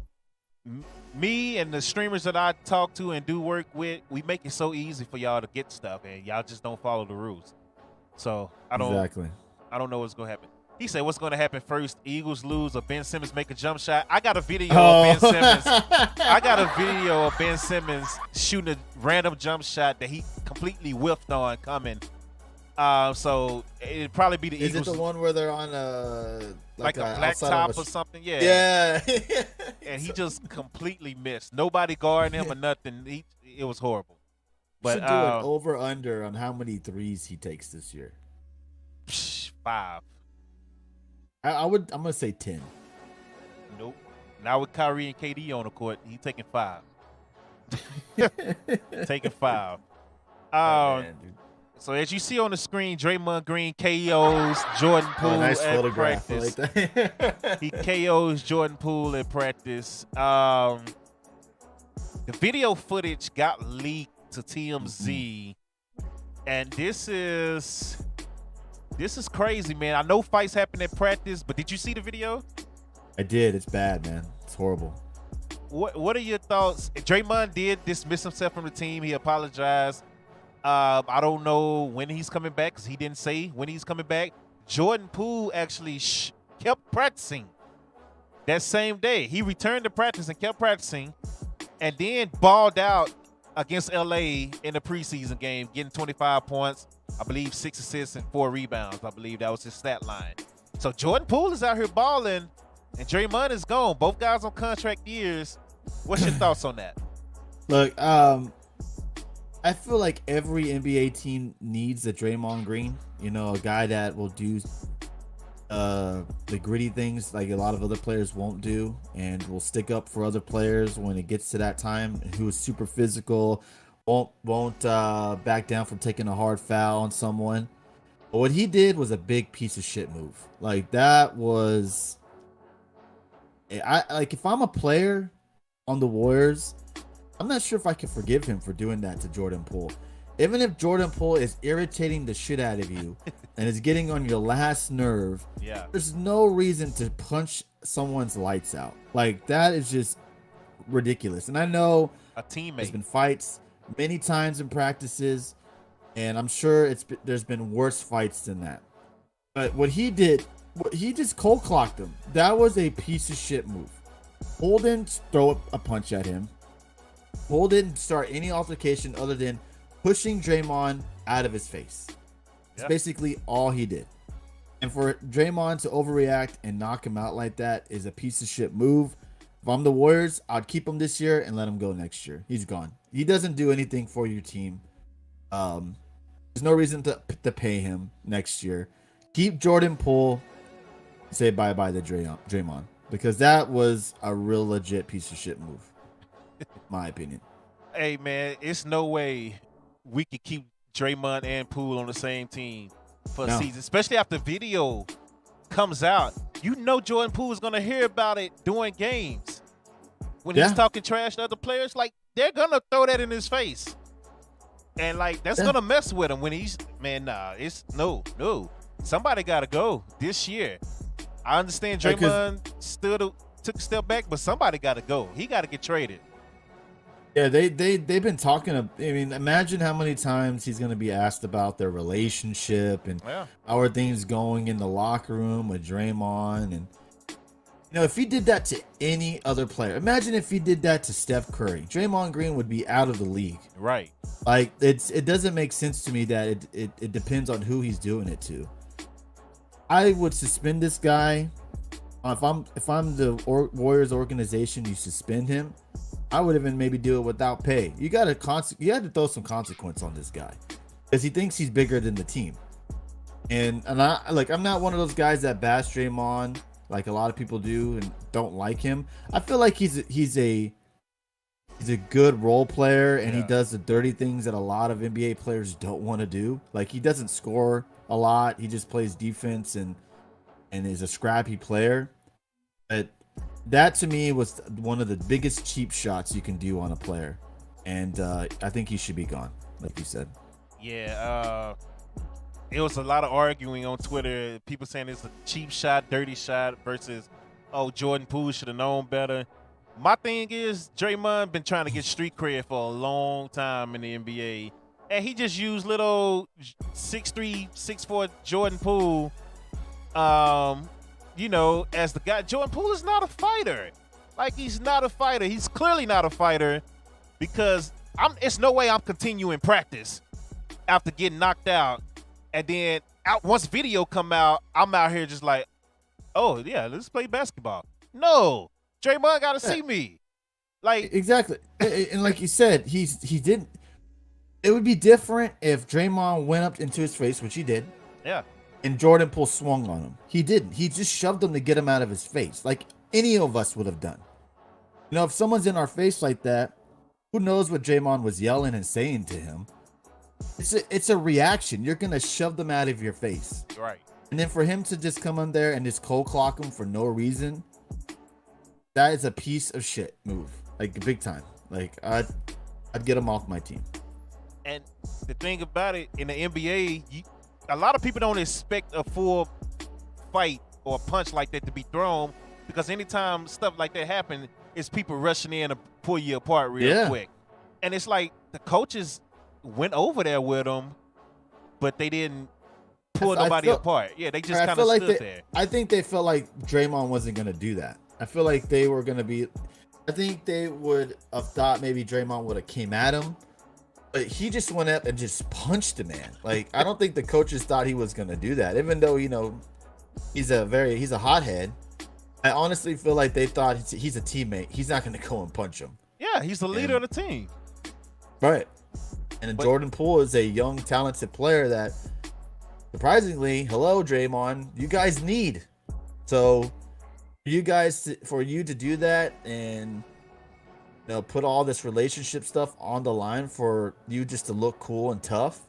me and the streamers that I talk to and do work with, we make it so easy for y'all to get stuff, and y'all just don't follow the rules. So I don't know what's gonna happen. He said, "What's going to happen first? Eagles lose or Ben Simmons make a jump shot?" I got a video of Ben Simmons. I got a video of Ben Simmons shooting a random jump shot that he completely whiffed on coming. So it'd probably be the Is Eagles. it the one where they're on like a black top or something? Yeah. Yeah. And he just completely missed. Nobody guarding him or nothing. It was horrible. But should do an over under on how many threes he takes this year. 5. I'm gonna say 10. Nope. Now with Kyrie and KD on the court, he's taking 5. Taking 5. Man, So as you see on the screen, Draymond Green KOs Jordan Poole nice at photograph. practice. I like that. He KOs Jordan Poole at practice. The video footage got leaked to TMZ, and this is crazy, man. I know fights happen at practice, but did you see the video? I did. It's bad, man. It's horrible. What are your thoughts? Draymond did dismiss himself from the team. He apologized. I don't know when he's coming back because he didn't say when he's coming back. Jordan Poole actually kept practicing that same day. He returned to practice and kept practicing, and then balled out against LA in the preseason game, getting 25 points, I believe 6 assists and 4 rebounds. I believe that was his stat line. So Jordan Poole is out here balling, and Draymond is gone. Both guys on contract years. What's your thoughts on that? Look, I feel like every NBA team needs a Draymond Green. You know, a guy that will do the gritty things like a lot of other players won't do, and will stick up for other players when it gets to that time. Who is super physical, won't back down from taking a hard foul on someone. But what he did was a big piece of shit move. Like that was, if I'm a player on the Warriors, I'm not sure if I can forgive him for doing that to Jordan Poole. Even if Jordan Poole is irritating the shit out of you and is getting on your last nerve, there's no reason to punch someone's lights out. Like, that is just ridiculous. And I know a teammate. There's been fights many times in practices, and I'm sure there's been worse fights than that. But what he did, he just cold clocked him. That was a piece of shit move. Poole didn't throw a punch at him. Poole didn't start any altercation other than pushing Draymond out of his face. It's basically all he did. And for Draymond to overreact and knock him out like that is a piece of shit move. If I'm the Warriors, I'd keep him this year and let him go next year. He's gone. He doesn't do anything for your team. There's no reason to pay him next year. Keep Jordan Poole. Say bye-bye to Draymond. Because that was a real legit piece of shit move. My opinion. Hey, man, it's no way we could keep Draymond and Poole on the same team for a season, especially after video comes out. You know Jordan Poole is going to hear about it during games. When he's talking trash to other players, like, they're going to throw that in his face. And, like, that's going to mess with him when he's, it's no. Somebody got to go this year. I understand Draymond took a step back, but somebody got to go. He got to get traded. Yeah, they've been talking. I mean, imagine how many times he's going to be asked about their relationship and how are things going in the locker room with Draymond. And if he did that to any other player, imagine if he did that to Steph Curry. Draymond Green would be out of the league. Right. Like it doesn't make sense to me that it depends on who he's doing it to. I would suspend this guy. If I'm the Warriors organization, you suspend him. I would even maybe do it without pay. You had to throw some consequence on this guy because he thinks he's bigger than the team. And I'm not one of those guys that bash Draymond like a lot of people do and don't like him. I feel like he's a good role player, and he does the dirty things that a lot of NBA players don't want to do. Like, he doesn't score a lot. He just plays defense and is a scrappy player. But that to me was one of the biggest cheap shots you can do on a player. And I think he should be gone, like you said. Yeah, it was a lot of arguing on Twitter. People saying it's a cheap shot, dirty shot versus, Jordan Poole should have known better. My thing is, Draymond been trying to get street cred for a long time in the NBA. And he just used little 6'3", 6'4" Jordan Poole as the guy, Jordan Poole is not a fighter. Like, he's not a fighter. He's clearly not a fighter because it's no way I'm continuing practice after getting knocked out. And then once video come out, I'm out here just like, oh, yeah, let's play basketball. No, Draymond got to see me. Like, exactly. And like you said, he didn't. It would be different if Draymond went up into his face, which he did. Yeah. And Jordan Poole swung on him. He didn't. He just shoved him to get him out of his face, like any of us would have done. If someone's in our face like that, who knows what Draymond was yelling and saying to him? It's a reaction. You're gonna shove them out of your face, right? And then for him to just come in there and just cold clock him for no reason, that is a piece of shit move, like big time. Like I'd get him off my team. And the thing about it, in the NBA, a lot of people don't expect a full fight or a punch like that to be thrown, because anytime stuff like that happens, it's people rushing in to pull you apart real quick. And it's like the coaches went over there with them, but they didn't pull nobody apart. Yeah, they just kind of stood there. I think they felt like Draymond wasn't going to do that. I feel like they were going to be... I think they would have thought maybe Draymond would have came at him, but he just went up and just punched the man. Like, I don't think the coaches thought he was going to do that, even though, he's a hothead. I honestly feel like they thought he's a teammate. He's not going to go and punch him. Yeah, he's the leader of the team. Right. And Jordan Poole is a young, talented player that, surprisingly, hello, Draymond, you guys need. So, for you to do that and put all this relationship stuff on the line for you just to look cool and tough,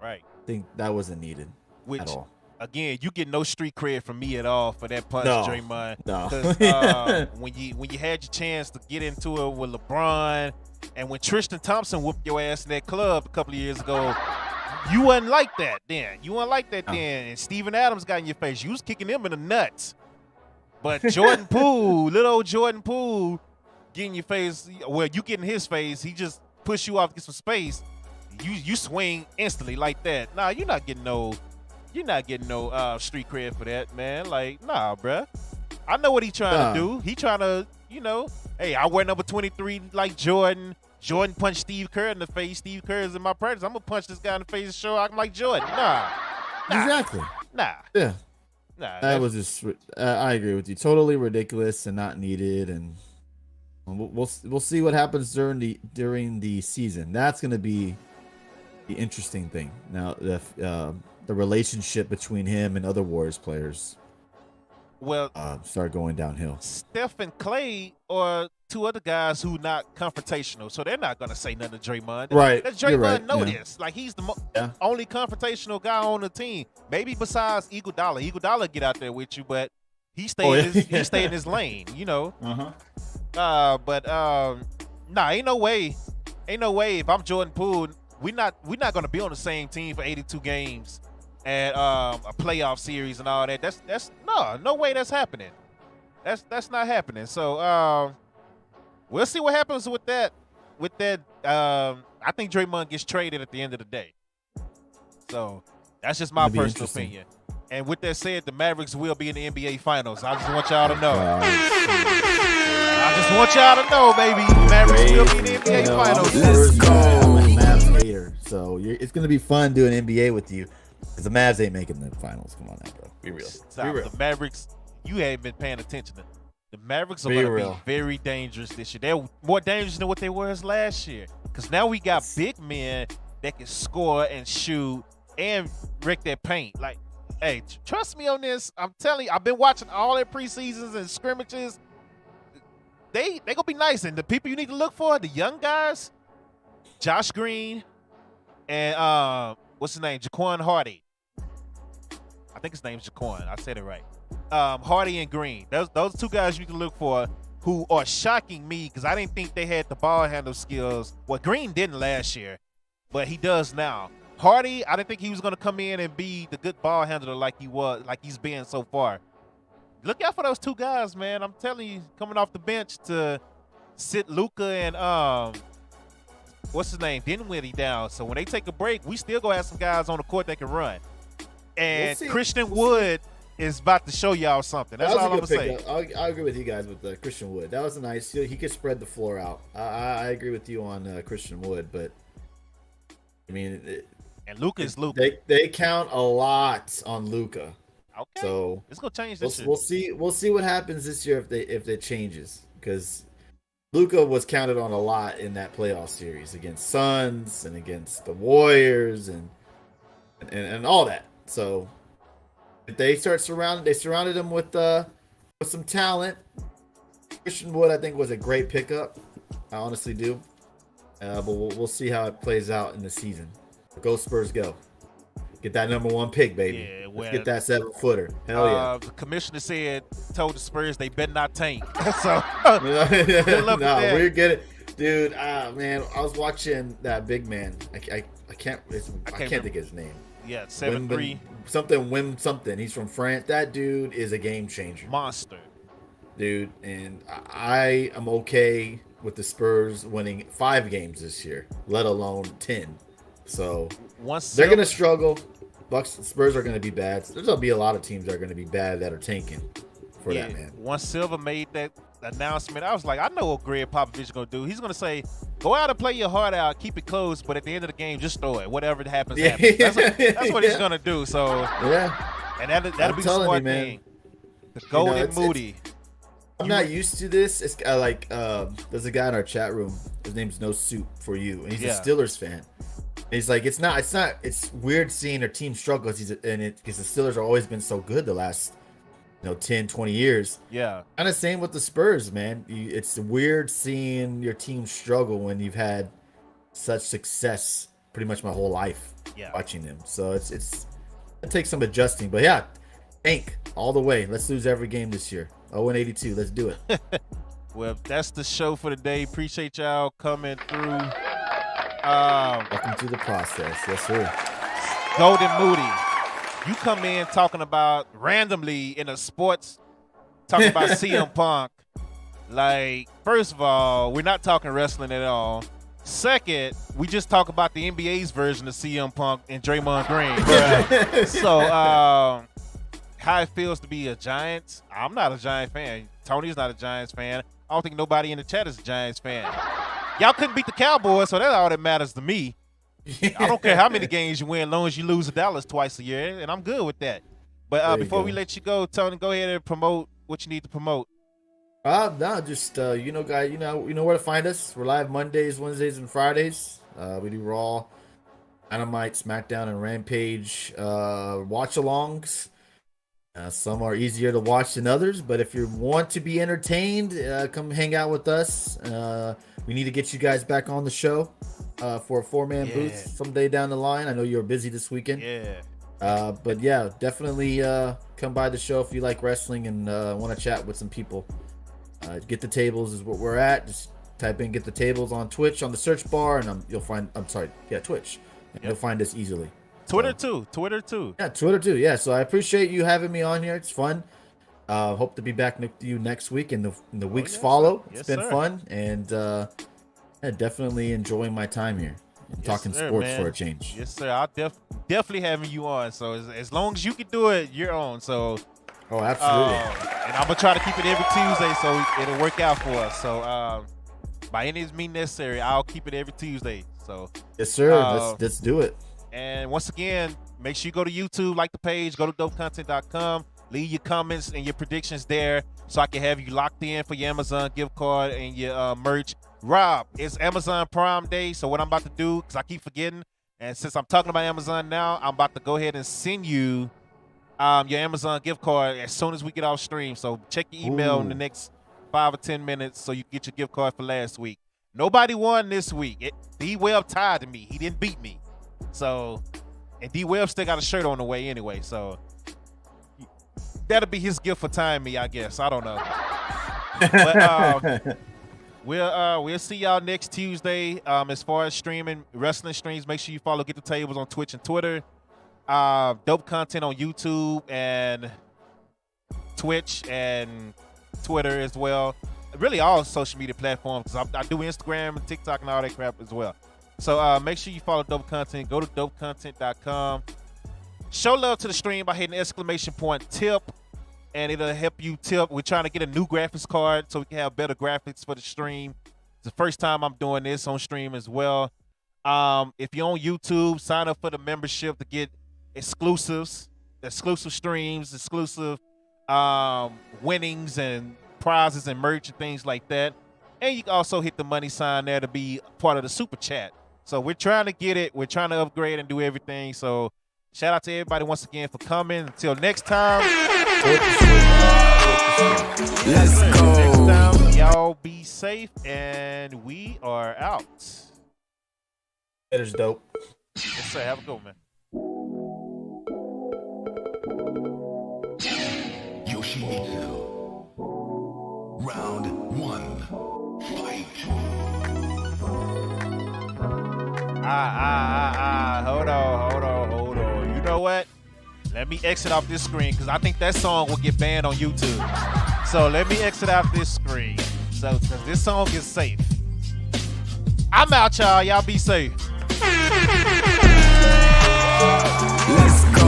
right? I think that wasn't needed at all. Again, you get no street cred from me at all for that punch, Draymond. No. Because when you had your chance to get into it with LeBron, and when Tristan Thompson whooped your ass in that club a couple of years ago, you wasn't like that then. And Steven Adams got in your face. You was kicking him in the nuts. But Jordan Poole, little old Jordan Poole, getting your face. Well, you get in his face. He just push you off to get some space. You swing instantly like that. Nah, you're not getting no street cred for that, man. Like, nah, bruh. I know what he trying to do. He trying to, hey, I wear number 23 like Jordan. Jordan punched Steve Kerr in the face. Steve Kerr is in my practice. I'm going to punch this guy in the face and show I'm like Jordan. Nah. Exactly. Nah. Yeah. Nah. That was just, I agree with you. Totally ridiculous and not needed. And we'll see what happens during the season. That's going to be the interesting thing. Now, the relationship between him and other Warriors players start going downhill. Steph and Clay are two other guys who not confrontational, so they're not gonna say nothing to Draymond. Right. Draymond know this. Like, he's the only confrontational guy on the team. Maybe besides Iguodala. Iguodala get out there with you, but he stay in his lane. Ain't no way if I'm Jordan Poole, we're not gonna be on the same team for 82 games and a playoff series and all that. That's no way that's happening. That's not happening. So we'll see what happens with that. I think Draymond gets traded at the end of the day. So that's just my personal opinion. And with that said, the Mavericks will be in the NBA Finals. I just want y'all to know. Baby. The Mavericks will be in the NBA Finals. Let's go. I'm a Mavs hater, so it's gonna be fun doing NBA with you. Because the Mavs ain't making the finals. Come on now, bro. Be real. The Mavericks, you haven't been paying attention to. The Mavericks are going to be very dangerous this year. They're more dangerous than what they were last year. Because now we got big men that can score and shoot and wreck that paint. Like, hey, trust me on this. I'm telling you, I've been watching all their preseasons and scrimmages. They going to be nice. And the people you need to look for, the young guys, Josh Green and what's his name? Jaquan Hardy. I think his name's Jaquan. I said it right. Hardy and Green. Those two guys you can look for who are shocking me because I didn't think they had the ball handle skills. Well, Green didn't last year, but he does now. Hardy, I didn't think he was going to come in and be the good ball handler like he's been so far. Look out for those two guys, man. I'm telling you, coming off the bench to sit Luka and what's his name? Dinwiddie down. So when they take a break, we still gonna have some guys on the court that can run. And Christian Wood is about to show y'all something. That's all I'm gonna say. I agree with you guys with Christian Wood. That was a nice. He could spread the floor out. I agree with you on Christian Wood, but I mean, and Luka is Luka. They count a lot on Luka. Okay, so it's gonna change this year. We'll see what happens this year if it changes, because Luka was counted on a lot in that playoff series against Suns and against the Warriors and all that. So if they surrounded him with some talent. Christian Wood, I think, was a great pickup. I honestly do. But we'll see how it plays out in the season. Go Spurs, go! Get that number 1 pick, baby. Yeah, let's get that 7-footer. Hell yeah! The commissioner told the Spurs they better not tank. So good luck with that. We're good, dude. Man, I was watching that big man. I can't think of his name. Yeah, 7'3". Something. He's from France. That dude is a game changer. Monster. Dude, and I am okay with the Spurs winning 5 games this year, let alone 10. So they're going to struggle. Spurs are going to be bad. There's going to be a lot of teams that are going to be bad that are tanking for that, man. Once Silver made that announcement, I was like, I know what Greg Popovich is going to do. He's going to say, go out and play your heart out, keep it close, but at the end of the game, just throw it. Whatever happens, happens. That's what he's going to do. So and that'll be a smart thing. The Golden Moody. I'm not used to this. It's like there's a guy in our chat room. His name's No Soup for You, and he's a Steelers fan. And he's like, it's weird seeing their team struggle because the Steelers have always been so good the last 10, 20 years. Yeah. Kind of same with the Spurs, man. It's weird seeing your team struggle when you've had such success pretty much my whole life watching them. So it takes some adjusting, but yeah, tank all the way. Let's lose every game this year. 0-82. Let's do it. Well, that's the show for today. Appreciate y'all coming through. Welcome to the process. Yes, sir. Golden Moody, you come in talking about randomly in a sports, talking about CM Punk. Like, first of all, we're not talking wrestling at all. Second, we just talk about the NBA's version of CM Punk and Draymond Green. So, how it feels to be a Giants. I'm not a Giants fan. Tony's not a Giants fan. I don't think nobody in the chat is a Giants fan. Y'all couldn't beat the Cowboys, so that's all that matters to me. I don't care how many games you win, as long as you lose to Dallas twice a year, and I'm good with that. But before we let you go, Tony, go ahead and promote what you need to promote. No, just guys, you know where to find us. We're live Mondays, Wednesdays, and Fridays. We do Raw, Dynamite, SmackDown, and Rampage watch-alongs. Some are easier to watch than others, but if you want to be entertained, come hang out with us. We need to get you guys back on the show for a 4-man booth someday down the line. I know you're busy this weekend. But yeah, definitely come by the show if you like wrestling and want to chat with some people. Get the Tables is what we're at. Just type in Get the Tables on Twitch on the search bar, and you'll find. Twitch. And you'll find us easily. Twitter too. Yeah, Twitter too. Yeah, so I appreciate you having me on here. It's fun. Hope to be back with you next week and the weeks follow. It's been fun, and definitely enjoying my time here and talking sports for a change. Yes, sir. I'll definitely having you on. So as long as you can do it, you're on. So. Oh, absolutely. And I'm gonna try to keep it every Tuesday, so it'll work out for us. So by any means necessary, I'll keep it every Tuesday. So. Yes, sir. Let's do it. And once again, make sure you go to YouTube, like the page, go to dopecontent.com, leave your comments and your predictions there so I can have you locked in for your Amazon gift card and your merch. Rob, it's Amazon Prime Day, so what I'm about to do, because I keep forgetting, and since I'm talking about Amazon now, I'm about to go ahead and send you your Amazon gift card as soon as we get off stream. So check your email in the next 5 or 10 minutes so you can get your gift card for last week. Nobody won this week. D-Web tied to me. He didn't beat me. So, and D-Web still got a shirt on the way anyway, so that'll be his gift for tying me, I guess. I don't know. But we'll see y'all next Tuesday. As far as streaming, wrestling streams, make sure you follow Get the Tables on Twitch and Twitter. Dope Content on YouTube and Twitch and Twitter as well. Really all social media platforms, because I do Instagram and TikTok and all that crap as well. So make sure you follow Dope Content. Go to dopecontent.com. show love to the stream by hitting exclamation point tip, and it'll help you tip. We're trying to get a new graphics card so we can have better graphics for the stream. It's the first time I'm doing this on stream as well. If you're on YouTube, sign up for the membership to get exclusive streams, exclusive winnings and prizes and merch and things like that. And you can also hit the money sign there to be part of the super chat. So we're trying to get it. We're trying to upgrade and do everything. So shout out to everybody once again for coming. Until next time. Let's go. Next time, y'all be safe, and we are out. That is dope. Yes, sir. Have a good one, man. Yoshimitsu. Round 1. Fight. Hold on. You know what? Let me exit off this screen because I think that song will get banned on YouTube. So let me exit off this screen. So this song is safe. I'm out, y'all. Y'all be safe. Let's go.